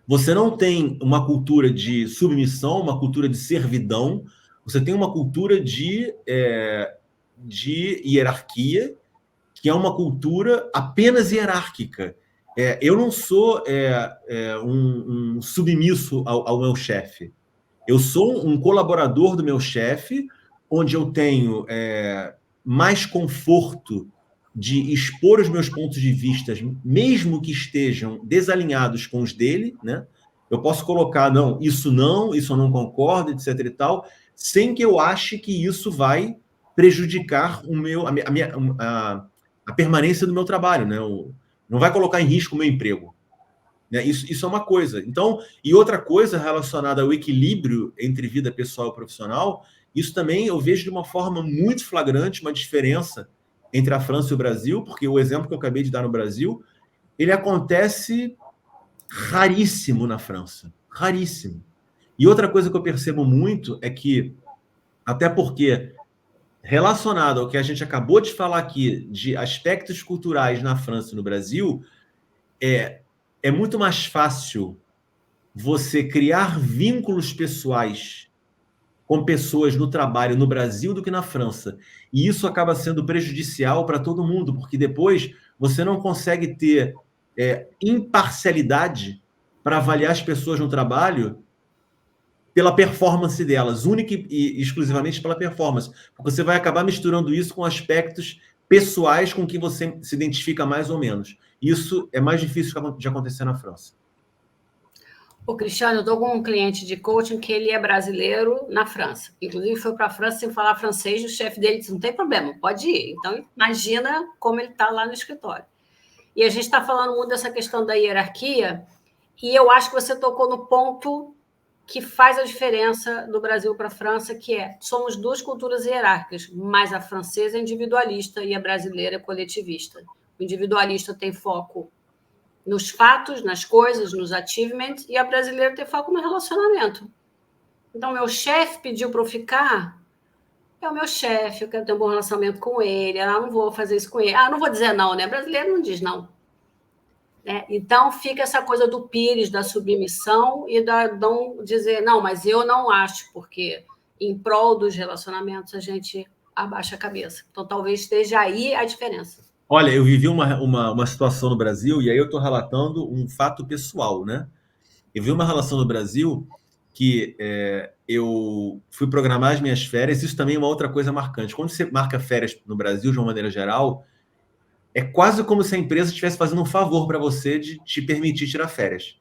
você não tem uma cultura de submissão, uma cultura de servidão, você tem uma cultura de hierarquia, que é uma cultura apenas hierárquica. Eu não sou um submisso ao meu chefe. Eu sou um colaborador do meu chefe, onde eu tenho mais conforto de expor os meus pontos de vista, mesmo que estejam desalinhados com os dele, né? Eu posso colocar, não, isso eu não concordo, etc. e tal, sem que eu ache que isso vai prejudicar a permanência do meu trabalho, né? Não vai colocar em risco o meu emprego. Né? Isso é uma coisa. Então, e outra coisa relacionada ao equilíbrio entre vida pessoal e profissional, isso também eu vejo de uma forma muito flagrante uma diferença entre a França e o Brasil, porque o exemplo que eu acabei de dar no Brasil, ele acontece raríssimo na França. Raríssimo. E outra coisa que eu percebo muito é que, até porque, relacionado ao que a gente acabou de falar aqui, de aspectos culturais na França e no Brasil, é muito mais fácil você criar vínculos pessoais com pessoas no trabalho no Brasil do que na França. E isso acaba sendo prejudicial para todo mundo, porque depois você não consegue ter imparcialidade para avaliar as pessoas no trabalho pela performance delas, única e exclusivamente pela performance, porque você vai acabar misturando isso com aspectos pessoais com que você se identifica mais ou menos. Isso é mais difícil de acontecer na França. O Cristiano, eu estou com um cliente de coaching que ele é brasileiro na França. Inclusive, foi para a França sem falar francês, o chefe dele disse, não tem problema, pode ir. Então, imagina como ele está lá no escritório. E a gente está falando muito dessa questão da hierarquia, e eu acho que você tocou no ponto que faz a diferença do Brasil para a França, que somos duas culturas hierárquicas, mas a francesa é individualista e a brasileira é coletivista. O individualista tem foco nos fatos, nas coisas, nos achievements, e a brasileira tem foco no relacionamento. Então, meu chefe pediu para eu ficar, é o meu chefe, eu quero ter um bom relacionamento com ele, não vou fazer isso com ele. Não vou dizer não, né? Brasileiro não diz não. Então, fica essa coisa do pires, da submissão e da não dizer, não, mas eu não acho, porque em prol dos relacionamentos a gente abaixa a cabeça. Então, talvez esteja aí a diferença. Olha, eu vivi uma situação no Brasil, e aí eu estou relatando um fato pessoal, né? Eu vi uma relação no Brasil que eu fui programar as minhas férias, isso também é uma outra coisa marcante. Quando você marca férias no Brasil, de uma maneira geral, é quase como se a empresa estivesse fazendo um favor para você de te permitir tirar férias.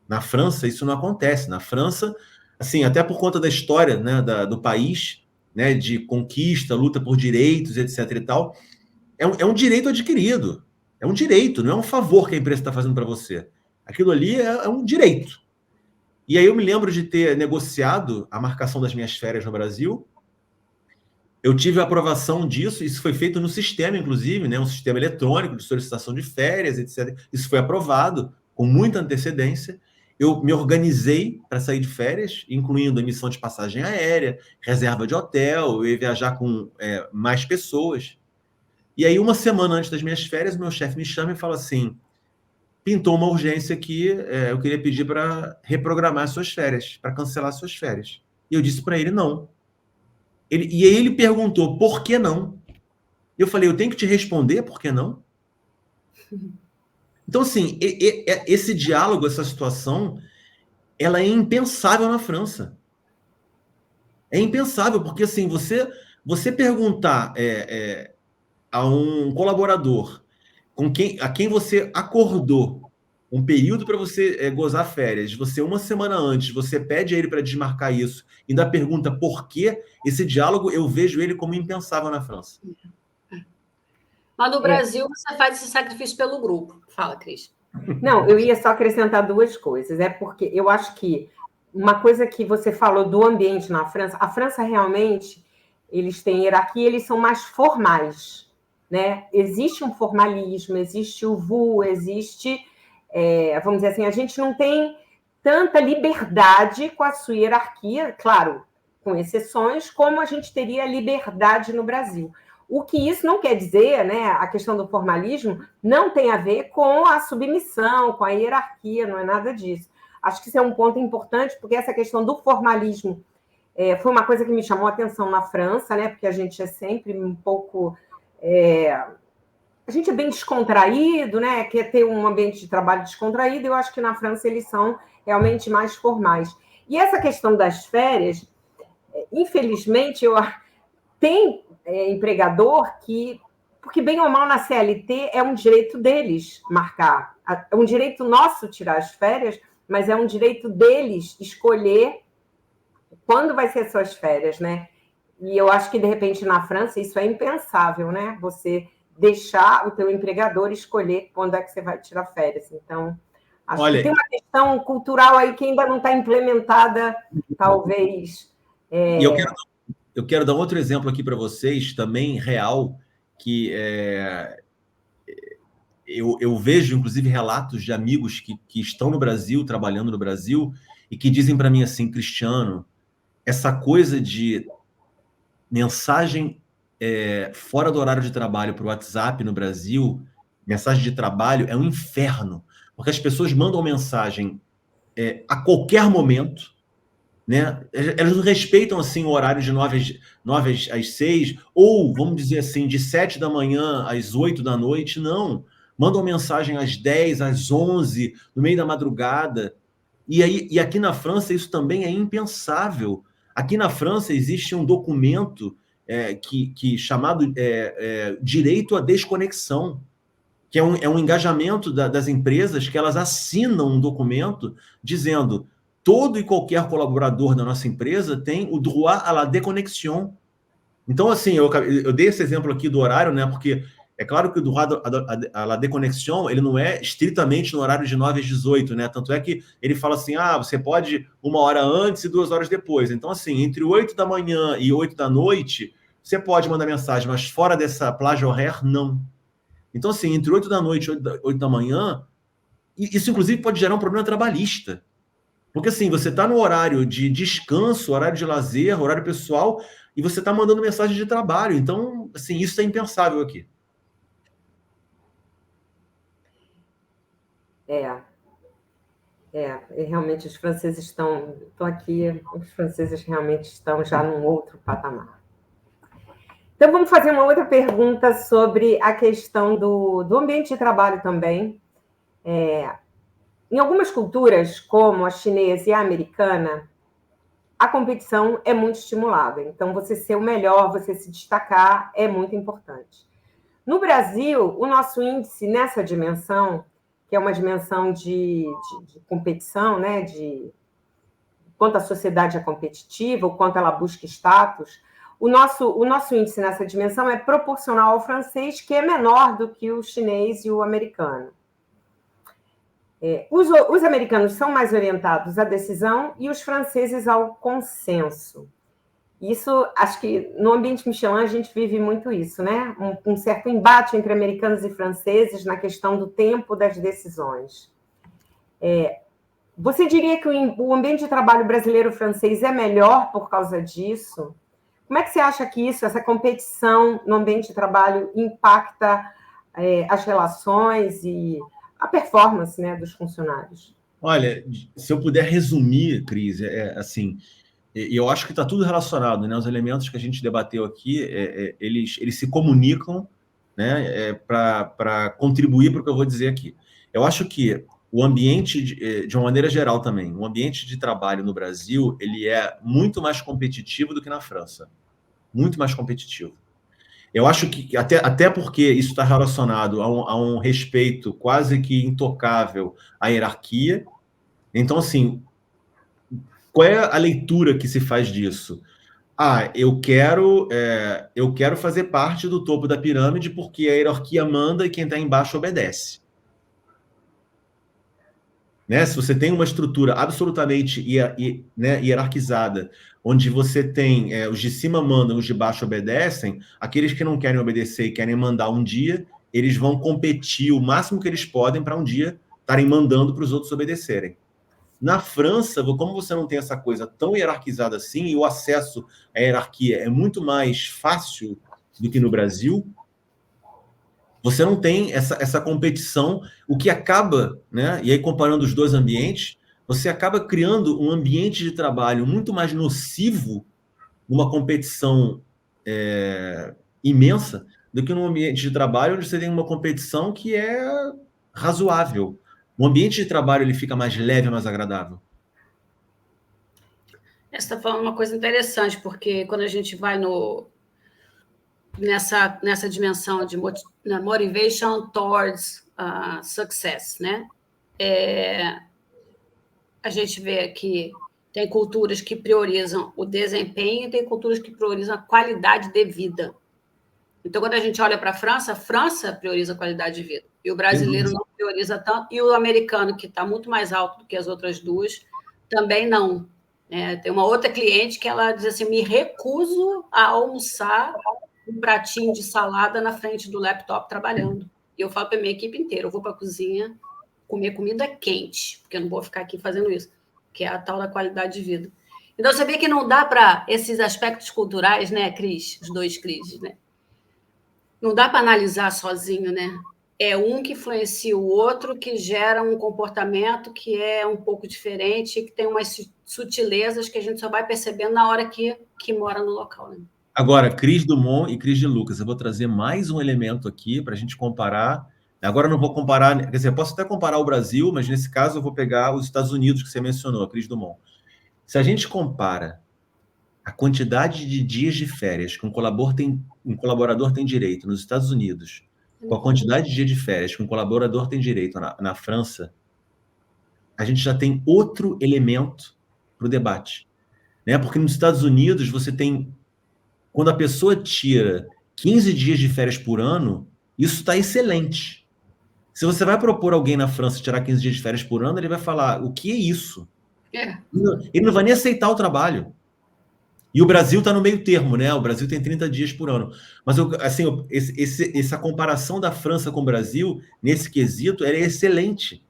Na França, isso não acontece. Na França, assim, até por conta da história, né, do país, né, de conquista, luta por direitos, etc. e tal, é um direito adquirido. É um direito, não é um favor que a empresa está fazendo para você. Aquilo ali é um direito. E aí eu me lembro de ter negociado a marcação das minhas férias no Brasil. Eu tive a aprovação disso, isso foi feito no sistema, inclusive, né, um sistema eletrônico de solicitação de férias, etc. Isso foi aprovado com muita antecedência. Eu me organizei para sair de férias, incluindo emissão de passagem aérea, reserva de hotel, eu ia viajar com mais pessoas. E aí, uma semana antes das minhas férias, meu chefe me chama e fala assim, pintou uma urgência que eu queria pedir para reprogramar suas férias, para cancelar suas férias. E eu disse para ele, não. E aí ele perguntou, por que não? Eu falei, eu tenho que te responder, por que não? Então, assim, esse diálogo, essa situação, ela é impensável na França. É impensável, porque, assim, você perguntar a um colaborador a quem você acordou um período para você gozar férias, você uma semana antes, você pede a ele para desmarcar isso, e ainda pergunta por quê, esse diálogo eu vejo ele como impensável na França. Mas no Brasil você faz esse sacrifício pelo grupo. Fala, Cris. Não, eu ia só acrescentar duas coisas. Porque eu acho que uma coisa que você falou do ambiente na França, a França realmente, eles têm hierarquia, eles são mais formais, né? Existe um formalismo, existe o vous, existe, vamos dizer assim, a gente não tem tanta liberdade com a sua hierarquia, claro, com exceções, como a gente teria liberdade no Brasil. O que isso não quer dizer, né? A questão do formalismo não tem a ver com a submissão, com a hierarquia, não é nada disso. Acho que isso é um ponto importante, porque essa questão do formalismo foi uma coisa que me chamou a atenção na França, né? Porque a gente é sempre um pouco... a gente é bem descontraído, né? Quer ter um ambiente de trabalho descontraído, e eu acho que na França eles são realmente mais formais. E essa questão das férias, infelizmente, tem empregador que, porque bem ou mal na CLT é um direito deles marcar, é um direito nosso tirar as férias, mas é um direito deles escolher quando vai ser suas férias, né? E eu acho que, de repente, na França, isso é impensável, né? Você deixar o teu empregador escolher quando é que você vai tirar férias. Então, acho que tem uma questão cultural aí que ainda não está implementada, talvez. E eu quero dar outro exemplo aqui para vocês, também real, que eu vejo, inclusive, relatos de amigos que estão no Brasil, trabalhando no Brasil, e que dizem para mim assim, Cristiano, essa coisa de mensagem fora do horário de trabalho para o WhatsApp no Brasil, mensagem de trabalho, é um inferno, porque as pessoas mandam mensagem a qualquer momento, né? Elas não respeitam assim o horário de 9 às 6, ou vamos dizer assim, de 7 da manhã às 8 da noite, não. Mandam mensagem às 10, às 11, no meio da madrugada. E aqui na França isso também é impensável. Aqui na França existe um documento chamado direito à desconexão, que é um engajamento das empresas, que elas assinam um documento dizendo: todo e qualquer colaborador da nossa empresa tem o droit à la déconnexion. Então, assim, eu dei esse exemplo aqui do horário, né? Porque é claro que o droit à la déconnexion, ele não é estritamente no horário de 9 às 18, né? Tanto é que ele fala assim, você pode 1 hora antes e 2 horas depois. Então, assim, entre 8 da manhã e 8 da noite, você pode mandar mensagem, mas fora dessa plage horaire, não. Então, assim, entre 8 da noite e 8 da manhã, isso, inclusive, pode gerar um problema trabalhista. Porque, assim, você está no horário de descanso, horário de lazer, horário pessoal, e você está mandando mensagem de trabalho. Então, assim, isso é impensável aqui. Realmente os franceses estão aqui, os franceses realmente estão já num outro patamar. Então, vamos fazer uma outra pergunta sobre a questão do ambiente de trabalho também. Em algumas culturas, como a chinesa e a americana, a competição é muito estimulada. Então, você ser o melhor, você se destacar, é muito importante. No Brasil, o nosso índice nessa dimensão, que é uma dimensão de competição, né, de quanto a sociedade é competitiva, o quanto ela busca status, o nosso índice nessa dimensão é proporcional ao francês, que é menor do que o chinês e o americano. Os americanos são mais orientados à decisão e os franceses ao consenso. Isso, acho que no ambiente Michelin a gente vive muito isso, né? Um certo embate entre americanos e franceses na questão do tempo das decisões. Você diria que o ambiente de trabalho brasileiro-francês é melhor por causa disso? Como é que você acha que essa competição no ambiente de trabalho impacta as relações e a performance, né, dos funcionários? Olha, se eu puder resumir, Cris, assim, eu acho que está tudo relacionado, né? Os elementos que a gente debateu aqui, eles se comunicam, né, para contribuir para o que eu vou dizer aqui. Eu acho que o ambiente, de uma maneira geral também, o ambiente de trabalho no Brasil, ele é muito mais competitivo do que na França. Muito mais competitivo. Eu acho que, até porque isso está relacionado a um respeito quase que intocável à hierarquia. Então, assim, qual é a leitura que se faz disso? Eu quero fazer parte do topo da pirâmide porque a hierarquia manda e quem está embaixo obedece. Né? Se você tem uma estrutura absolutamente hierarquizada, onde você tem os de cima mandam, os de baixo obedecem, aqueles que não querem obedecer e querem mandar um dia, eles vão competir o máximo que eles podem para um dia estarem mandando para os outros obedecerem. Na França, como você não tem essa coisa tão hierarquizada assim, e o acesso à hierarquia é muito mais fácil do que no Brasil, você não tem essa competição, o que acaba, né? E aí, comparando os dois ambientes, você acaba criando um ambiente de trabalho muito mais nocivo numa competição imensa do que num ambiente de trabalho onde você tem uma competição que é razoável. O ambiente de trabalho ele fica mais leve, mais agradável. Você está falando uma coisa interessante, porque quando a gente vai no nessa dimensão de motivation towards success, né? A gente vê que tem culturas que priorizam o desempenho e tem culturas que priorizam a qualidade de vida. Então, quando a gente olha para a França prioriza a qualidade de vida. E o brasileiro não prioriza tanto. E o americano, que está muito mais alto do que as outras duas, também não. Tem uma outra cliente que ela diz assim, me recuso a almoçar um pratinho de salada na frente do laptop trabalhando. E eu falo para a minha equipe inteira, eu vou para a cozinha comer comida quente, porque eu não vou ficar aqui fazendo isso, que é a tal da qualidade de vida. Então, você vê que não dá para esses aspectos culturais, né, Cris? Os dois Crises, né? Não dá para analisar sozinho, né? É um que influencia o outro, que gera um comportamento que é um pouco diferente, que tem umas sutilezas que a gente só vai percebendo na hora que mora no local, né? Agora, Cris Dumont e Cris de Lucas, eu vou trazer mais um elemento aqui para a gente comparar. Agora eu não vou comparar, quer dizer, eu posso até comparar o Brasil, mas nesse caso eu vou pegar os Estados Unidos que você mencionou, Cris Dumont. Se a gente compara a quantidade de dias de férias que um colaborador tem direito nos Estados Unidos com a quantidade de dias de férias que um colaborador tem direito na França, a gente já tem outro elemento para o debate, né? Porque nos Estados Unidos você tem, quando a pessoa tira 15 dias de férias por ano, isso está excelente. Se você vai propor alguém na França tirar 15 dias de férias por ano, ele vai falar, o que é isso? Ele não vai nem aceitar o trabalho. E o Brasil está no meio termo, né? O Brasil tem 30 dias por ano. Mas, essa comparação da França com o Brasil, nesse quesito, é excelente.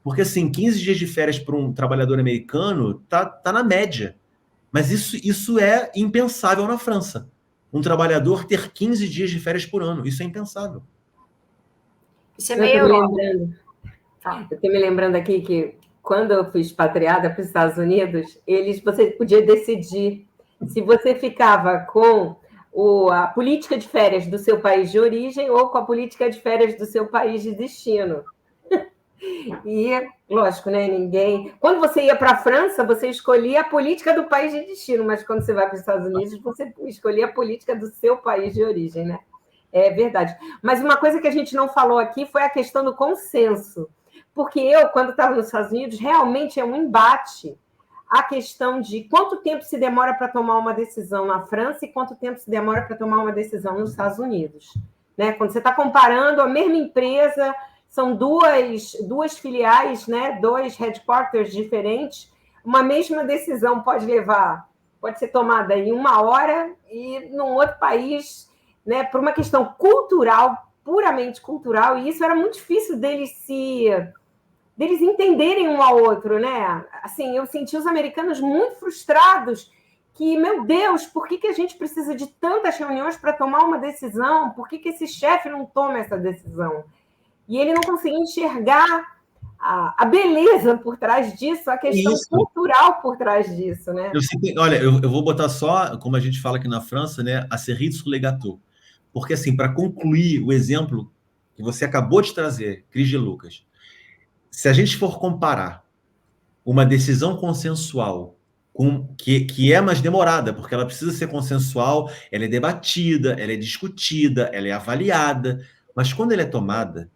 Porque, assim, 15 dias de férias para um trabalhador americano tá na média. Mas isso é impensável na França. Um trabalhador ter 15 dias de férias por ano. Isso é impensável. Isso é meio Europa. Eu estou me lembrando aqui que, quando eu fui expatriada para os Estados Unidos, você podia decidir se você ficava com a política de férias do seu país de origem ou com a política de férias do seu país de destino. E, lógico, né? Quando você ia para a França, você escolhia a política do país de destino, mas quando você vai para os Estados Unidos, você escolhia a política do seu país de origem, né? É verdade. Mas uma coisa que a gente não falou aqui foi a questão do consenso. Porque eu, quando estava nos Estados Unidos, realmente é um embate a questão de quanto tempo se demora para tomar uma decisão na França e quanto tempo se demora para tomar uma decisão nos Estados Unidos. Né? Quando você está comparando a mesma empresa, são duas filiais, né? 2 headquarters diferentes, uma mesma decisão pode ser tomada em 1 hora e num outro país, né? Por uma questão cultural, puramente cultural, e isso era muito difícil deles entenderem um ao outro, né? Assim, eu senti os americanos muito frustrados que, meu Deus, por que a gente precisa de tantas reuniões para tomar uma decisão? Por que esse chefe não toma essa decisão? E ele não conseguia enxergar a beleza por trás disso, a questão cultural por trás disso, né? Olha, eu vou botar só, como a gente fala aqui na França, né, a cerise sur le gâteau. Porque, assim, para concluir o exemplo que você acabou de trazer, Cris de Lucas, se a gente for comparar uma decisão consensual que é mais demorada, porque ela precisa ser consensual, ela é debatida, ela é discutida, ela é avaliada, mas quando ela é tomada,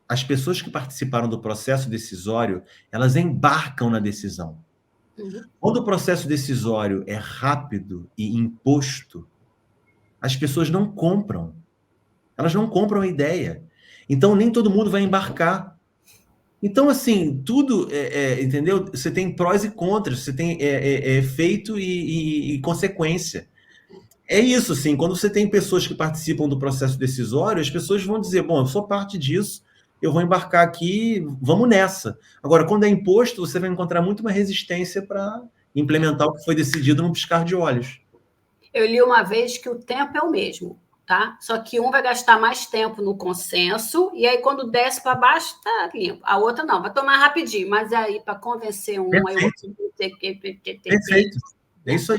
as pessoas que participaram do processo decisório, elas embarcam na decisão. Quando o processo decisório é rápido e imposto, as pessoas não compram. Elas não compram a ideia. Então, nem todo mundo vai embarcar. Então, assim, tudo, entendeu? Você tem prós e contras, você tem efeito e consequência. É isso, assim, quando você tem pessoas que participam do processo decisório, as pessoas vão dizer, bom, eu sou parte disso, eu vou embarcar aqui, vamos nessa. Agora, quando é imposto, você vai encontrar muito mais resistência para implementar o que foi decidido num piscar de olhos. Eu li uma vez que o tempo é o mesmo, tá? Só que um vai gastar mais tempo no consenso, e aí quando desce para baixo, tá limpo. A outra não, vai tomar rapidinho, mas aí para convencer um, aí o outro... Perfeito. É isso aí.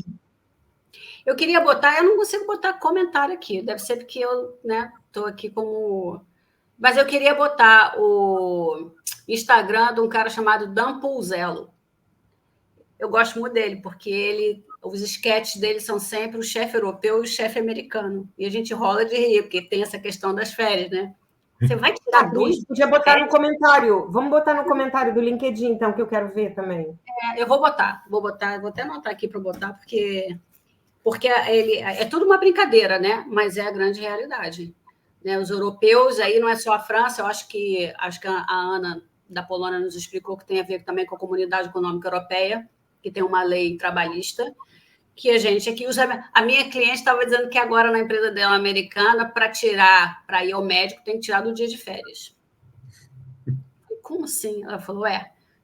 Eu queria botar, eu não consigo botar comentário aqui, deve ser porque eu, né, estou aqui como... Mas eu queria botar o Instagram de um cara chamado Dan Pulzello. eu gosto muito dele, porque os esquetes dele são sempre o chefe europeu e o chefe americano. E a gente rola de rir, porque tem essa questão das férias, né? Você vai tirar dois? Podia botar no comentário. Vamos botar no comentário do LinkedIn, então, que eu quero ver também. Eu vou botar, vou até anotar aqui para botar, porque ele é tudo uma brincadeira, né? Mas é a grande realidade. Né? Os europeus, aí não é só a França, eu acho que a Ana da Polônia nos explicou que tem a ver também com a Comunidade Econômica Europeia, que tem uma lei trabalhista, que a gente aqui usa. A minha cliente estava dizendo que agora na empresa dela americana, para ir ao médico, tem que tirar do dia de férias. Como assim? Ela falou,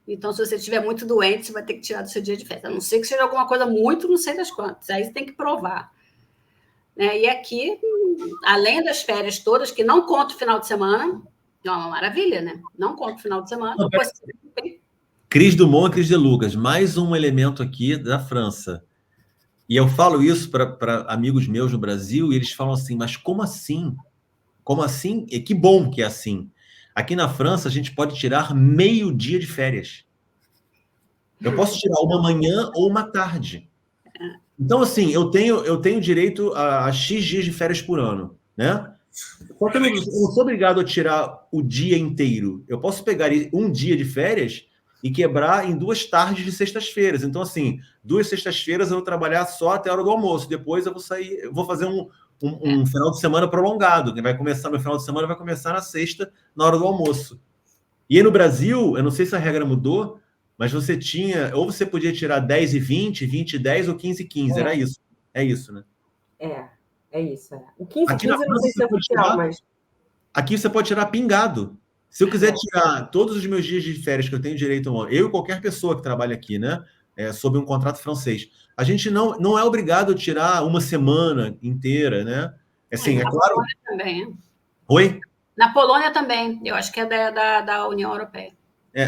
então se você estiver muito doente, você vai ter que tirar do seu dia de férias. A não ser que seja alguma coisa muito, não sei das quantas. Aí você tem que provar. Né? E aqui, além das férias todas, que não conta o final de semana, é uma maravilha, né? Não conta o final de semana. Não, Cris Dumont e Cris de Lucas, mais um elemento aqui da França. E eu falo isso para amigos meus no Brasil, e eles falam assim, mas como assim? Como assim? E que bom que é assim. Aqui na França, a gente pode tirar meio dia de férias. Eu posso tirar uma manhã ou uma tarde. Então, assim, eu tenho direito a X dias de férias por ano, né? Só que eu não sou obrigado a tirar o dia inteiro. Eu posso pegar um dia de férias e quebrar em 2 tardes de sextas-feiras. Então, assim, 2 sextas-feiras eu vou trabalhar só até a hora do almoço. Depois eu vou sair, eu vou fazer um final de semana prolongado. Meu final de semana vai começar na sexta, na hora do almoço. E aí no Brasil, eu não sei se a regra mudou, mas você tinha, ou você podia tirar 10 e 20, 20 e 10 ou 15 e 15. Era isso. É isso, né? É isso. O 15 e 15 eu não sei se é oficial, mas... Aqui você pode tirar pingado. Se eu quiser tirar todos os meus dias de férias que eu tenho direito, eu e qualquer pessoa que trabalha aqui, né, sob um contrato francês, a gente não é obrigado a tirar uma semana inteira, né? Assim, é claro... Na Polônia também. Oi? Na Polônia também, eu acho que é da União Europeia.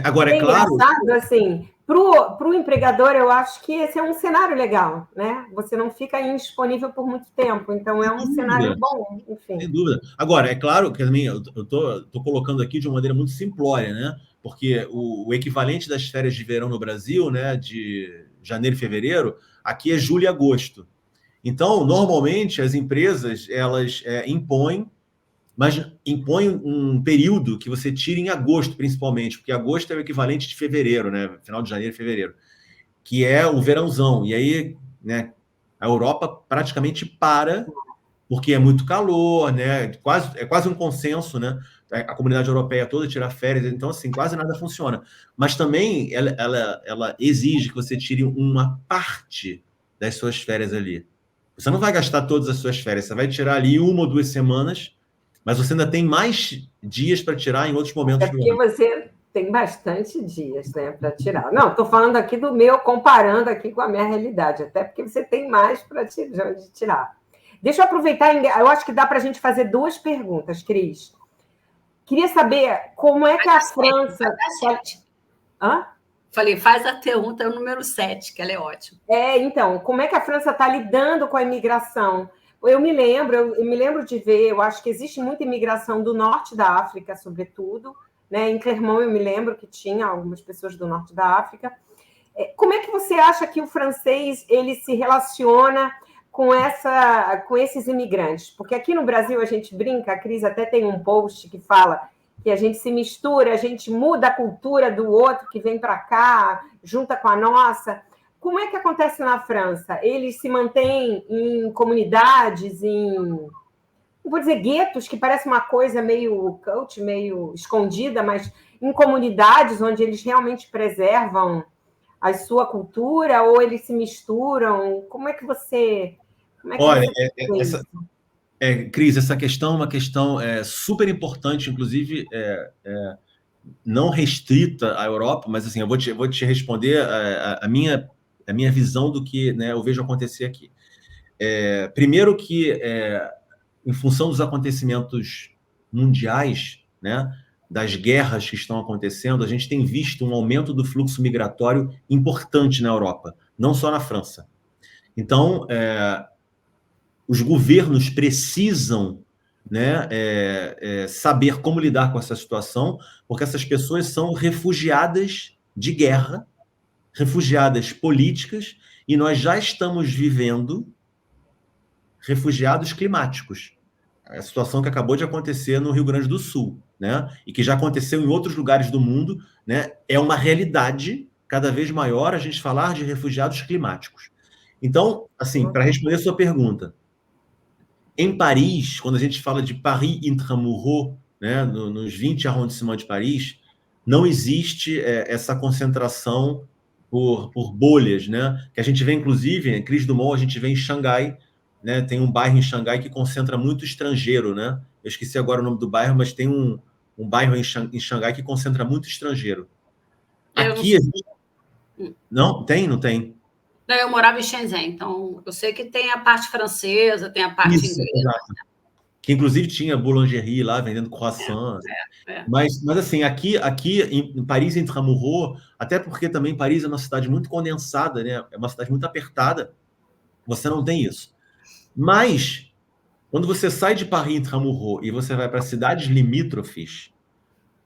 Agora, é claro... engraçado, assim, para o empregador, eu acho que esse é um cenário legal, né? Você não fica indisponível por muito tempo, então é um cenário bom, enfim. Sem dúvida. Agora, é claro que também eu tô colocando aqui de uma maneira muito simplória, né? Porque o equivalente das férias de verão no Brasil, né, de janeiro e fevereiro, aqui é julho e agosto. Então, normalmente, as empresas, elas impõem um período que você tira em agosto, principalmente, porque agosto é o equivalente de fevereiro, né? Final de janeiro e fevereiro, que é o verãozão. E aí, né, a Europa praticamente para, porque é muito calor, né? É quase um consenso, né? A comunidade europeia toda tirar férias, então, assim, quase nada funciona. Mas também ela exige que você tire uma parte das suas férias ali. Você não vai gastar todas as suas férias, você vai tirar ali 1 ou 2 semanas, mas você ainda tem mais dias para tirar em outros momentos do ano. Porque você tem bastante dias, né, para tirar. Não, estou falando aqui do meu, comparando aqui com a minha realidade, até porque você tem mais para tirar. Deixa eu aproveitar, eu acho que dá para a gente fazer 2 perguntas, Cris. Queria saber como é que a França... Hã? Falei, faz a pergunta número 7, que ela é ótima. Então, como é que a França está lidando com a imigração? Eu me lembro de ver, eu acho que existe muita imigração do norte da África, sobretudo, né? Em Clermont eu me lembro que tinha algumas pessoas do norte da África. Como é que você acha que o francês ele se relaciona com esses imigrantes? Porque aqui no Brasil a gente brinca, a Cris até tem um post que fala que a gente se mistura, a gente muda a cultura do outro que vem para cá, junta com a nossa. Como é que acontece na França? Eles se mantêm em comunidades, não vou dizer guetos, que parece uma coisa meio cult, meio escondida, mas em comunidades onde eles realmente preservam a sua cultura, ou eles se misturam? Como é que você... Olha, Cris, essa questão é uma questão super importante, inclusive não restrita à Europa, mas assim, eu vou te responder a minha visão do que, né, eu vejo acontecer aqui. Primeiro que, em função dos acontecimentos mundiais, né, das guerras que estão acontecendo, a gente tem visto um aumento do fluxo migratório importante na Europa, não só na França. Então, os governos precisam, né, saber como lidar com essa situação, porque essas pessoas são refugiadas de guerra, refugiadas políticas e nós já estamos vivendo refugiados climáticos. A situação que acabou de acontecer no Rio Grande do Sul, né? E que já aconteceu em outros lugares do mundo, né? É uma realidade cada vez maior a gente falar de refugiados climáticos. Então, assim, para responder a sua pergunta, em Paris, quando a gente fala de Paris intramuros, né, nos 20 arrondissements de Paris, não existe essa concentração por bolhas, né? Que a gente vê, inclusive, em Cris Dumont, a gente vê em Xangai, né? Tem um bairro em Xangai que concentra muito estrangeiro, né? Eu esqueci agora o nome do bairro, mas tem um bairro em Xangai que concentra muito estrangeiro. Aqui, não tem, não tem. Eu morava em Shenzhen, então eu sei que tem a parte francesa, tem a parte inglesa. Exato. Que inclusive tinha boulangerie lá vendendo croissant. Mas assim, aqui em Paris intramuros, até porque também Paris é uma cidade muito condensada, né? É uma cidade muito apertada. Você não tem isso. Mas quando você sai de Paris intramuros e você vai para cidades limítrofes,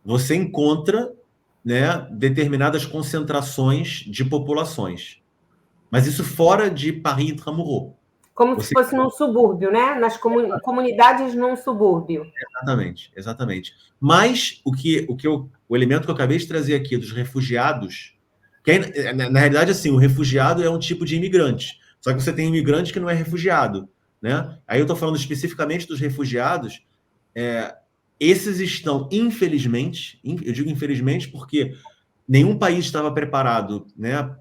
você encontra, né, determinadas concentrações de populações. Mas isso fora de Paris intramuros. Como se fosse num subúrbio, né? Nas comunidades num subúrbio. Exatamente. Mas o elemento que eu acabei de trazer aqui dos refugiados, que na realidade, assim, o refugiado é um tipo de imigrante. Só que você tem imigrante que não é refugiado, né? Aí eu estou falando especificamente dos refugiados. Esses estão, infelizmente, eu digo infelizmente porque nenhum país estava preparado, né,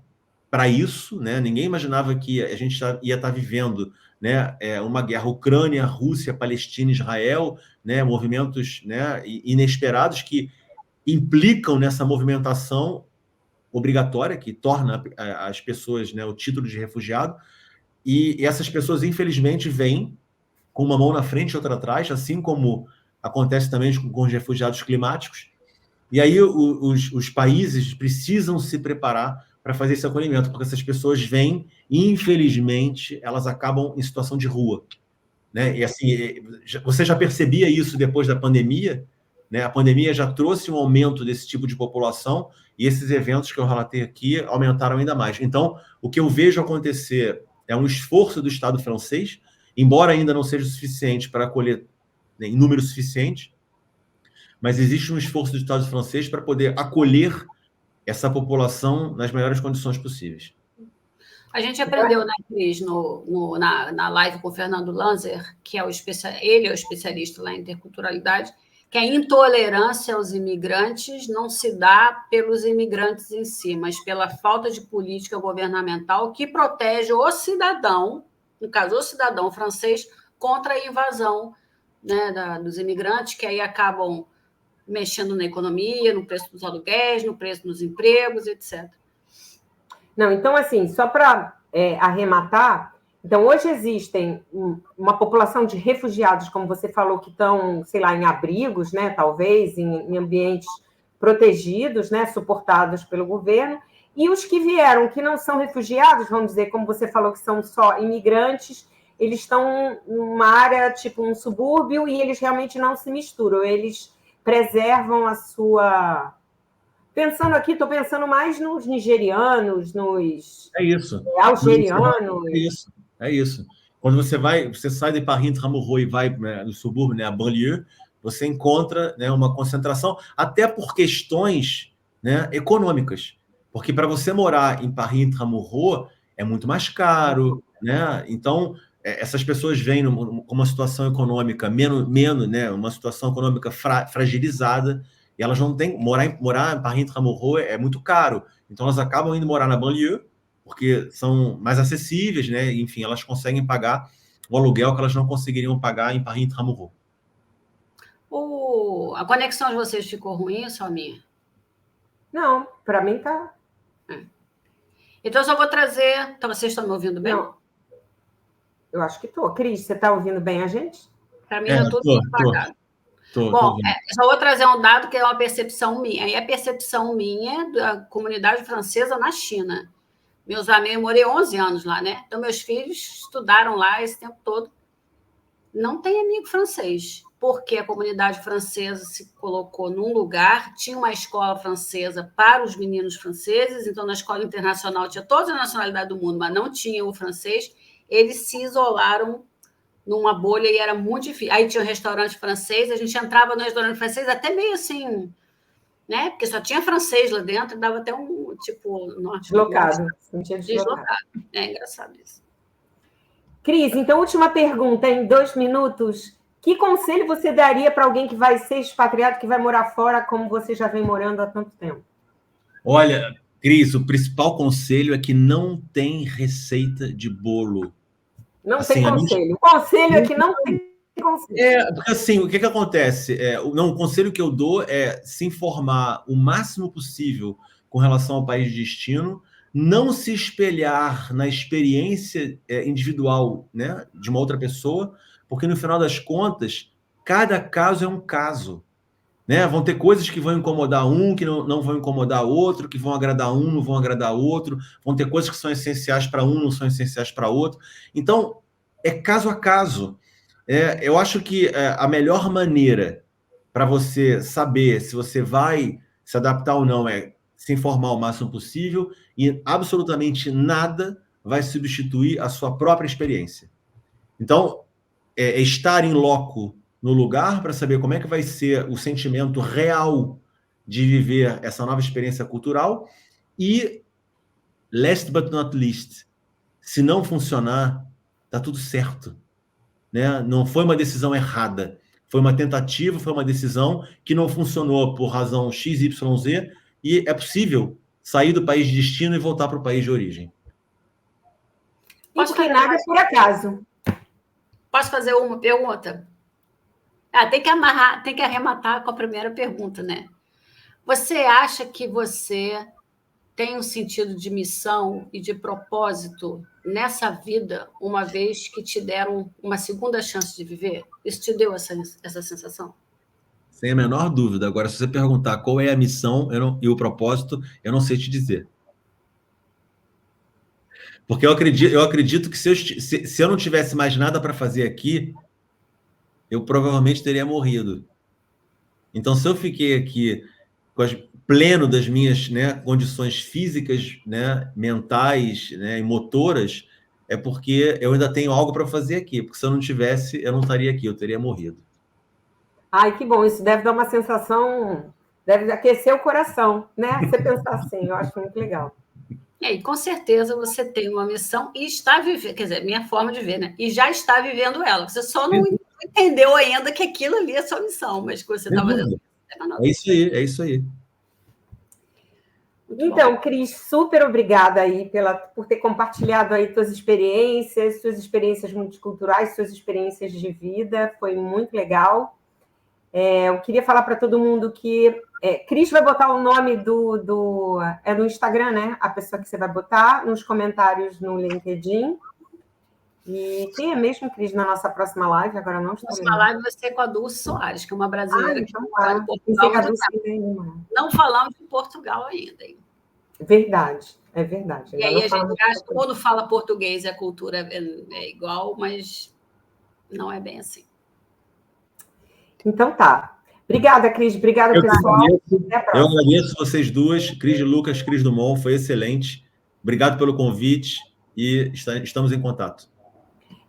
para isso, né? Ninguém imaginava que a gente ia estar vivendo, né, uma guerra Ucrânia, Rússia, Palestina, Israel, né, movimentos, né, inesperados que implicam nessa movimentação obrigatória que torna as pessoas, né, o título de refugiado, e essas pessoas infelizmente vêm com uma mão na frente e outra atrás, assim como acontece também com os refugiados climáticos. E aí os países precisam se preparar para fazer esse acolhimento, porque essas pessoas vêm e, infelizmente, elas acabam em situação de rua, né? E assim, você já percebia isso depois da pandemia, né? A pandemia já trouxe um aumento desse tipo de população e esses eventos que eu relatei aqui aumentaram ainda mais. Então, o que eu vejo acontecer é um esforço do Estado francês, embora ainda não seja o suficiente para acolher, né, em número suficiente, mas existe um esforço do Estado francês para poder acolher essa população nas melhores condições possíveis. A gente aprendeu, né, Cris, na live com o Fernando Lanzer, que ele é o especialista lá em interculturalidade, que a intolerância aos imigrantes não se dá pelos imigrantes em si, mas pela falta de política governamental que protege o cidadão, no caso, o cidadão francês, contra a invasão, né, dos imigrantes, que aí acabam mexendo na economia, no preço dos aluguéis, no preço dos empregos, etc. Não, então, assim, só para arrematar, então, hoje existem uma população de refugiados, como você falou, que estão, sei lá, em abrigos, né, talvez, em ambientes protegidos, né, suportados pelo governo, e os que vieram, que não são refugiados, vamos dizer, como você falou, que são só imigrantes, eles estão numa área, tipo um subúrbio, e eles realmente não se misturam, eles preservam a sua... Pensando aqui, estou pensando mais nos nigerianos, nos algerianos. É isso. Quando você sai de Paris intramuros e vai, né, no subúrbio, né, a banlieue, você encontra, né, uma concentração, até por questões, né, econômicas. Porque para você morar em Paris intramuros é muito mais caro, né? Então, essas pessoas vêm com uma situação econômica menos, né, uma situação econômica fragilizada, e elas não têm... Morar em Paris intramuros é muito caro. Então, elas acabam indo morar na banlieue, porque são mais acessíveis, né? Enfim, elas conseguem pagar o aluguel que elas não conseguiriam pagar em Paris intramuros. A conexão de vocês ficou ruim ou só minha? Não, para mim tá... Então, eu só vou trazer... Então, vocês estão me ouvindo bem? Não. Eu acho que estou. Cris, você está ouvindo bem a gente? Para mim, já tudo apagado. Bom, só vou trazer um dado que é uma percepção minha. E a percepção minha da comunidade francesa na China. Meus amigos, eu morei 11 anos lá, né? Então, meus filhos estudaram lá esse tempo todo. Não tem amigo francês. porque a comunidade francesa se colocou num lugar, tinha uma escola francesa para os meninos franceses, então na escola internacional tinha toda a nacionalidade do mundo, mas não tinha o francês, eles se isolaram numa bolha e era muito difícil. Aí tinha um restaurante francês, a gente entrava no restaurante francês até meio assim, né? Porque só tinha francês lá dentro, dava até um tipo deslocado. Deslocado. É engraçado isso. Cris, então, última pergunta, em 2 minutos. Que conselho você daria para alguém que vai ser expatriado, que vai morar fora, como você já vem morando há tanto tempo? Olha, Cris, o principal conselho é que não tem receita de bolo. Não assim, tem conselho. O conselho é que não tem conselho. Porque assim, o que acontece? O conselho que eu dou é se informar o máximo possível com relação ao país de destino, não se espelhar na experiência individual, né, de uma outra pessoa, porque no final das contas, cada caso é um caso. Né? Vão ter coisas que vão incomodar um, que não vão incomodar outro, que vão agradar um, não vão agradar outro, vão ter coisas que são essenciais para um, não são essenciais para outro. Então, é caso a caso. Eu acho que a melhor maneira para você saber se você vai se adaptar ou não é se informar o máximo possível, e absolutamente nada vai substituir a sua própria experiência. Então, estar em loco no lugar para saber como é que vai ser o sentimento real de viver essa nova experiência cultural. E, last but not least, se não funcionar, tá tudo certo. Né? Não foi uma decisão errada. Foi uma tentativa, foi uma decisão que não funcionou por razão X, Y, Z, e é possível sair do país de destino e voltar para o país de origem. E porque nada é por acaso. Posso fazer uma pergunta? Tem que arrematar com a primeira pergunta, né? Você acha que você tem um sentido de missão e de propósito nessa vida, uma vez que te deram uma segunda chance de viver? Isso te deu essa sensação? Sem a menor dúvida. Agora, se você perguntar qual é a missão e o propósito, eu não sei te dizer. Porque eu acredito que se eu não tivesse mais nada para fazer aqui, eu provavelmente teria morrido. Então, se eu fiquei aqui pleno das minhas, né, condições físicas, né, mentais, né, e motoras, é porque eu ainda tenho algo para fazer aqui. Porque se eu não tivesse, eu não estaria aqui, eu teria morrido. Ai, que bom. Isso deve dar uma sensação, deve aquecer o coração, né? Você pensar assim, eu acho muito legal. E com certeza você tem uma missão e está vivendo, quer dizer, minha forma de ver, né? E já está vivendo ela. Você só não entendeu ainda que aquilo ali é sua missão, mas que você está fazendo. É isso aí, é isso aí. Muito então, bom. Cris, super obrigada aí por ter compartilhado aí suas experiências multiculturais, suas experiências de vida. Foi muito legal. Eu queria falar para todo mundo que Cris vai botar o nome do Instagram, né? A pessoa que você vai botar nos comentários no LinkedIn. E quem é mesmo, Cris, na nossa próxima live? Agora não estou lembrando. A próxima live vai ser com a Dulce Soares, que é uma brasileira então, que mora em Portugal. Não falamos de Portugal ainda. Verdade, é verdade. E aí a gente acha que todo mundo fala português e a cultura é igual, mas não é bem assim. Então tá. Obrigada, Cris. Obrigada, pessoal. Eu agradeço vocês duas, Cris de Lucas, Cris Dumont, foi excelente. Obrigado pelo convite e estamos em contato.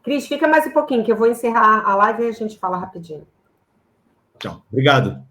Cris, fica mais um pouquinho, que eu vou encerrar a live e a gente fala rapidinho. Tchau. Obrigado.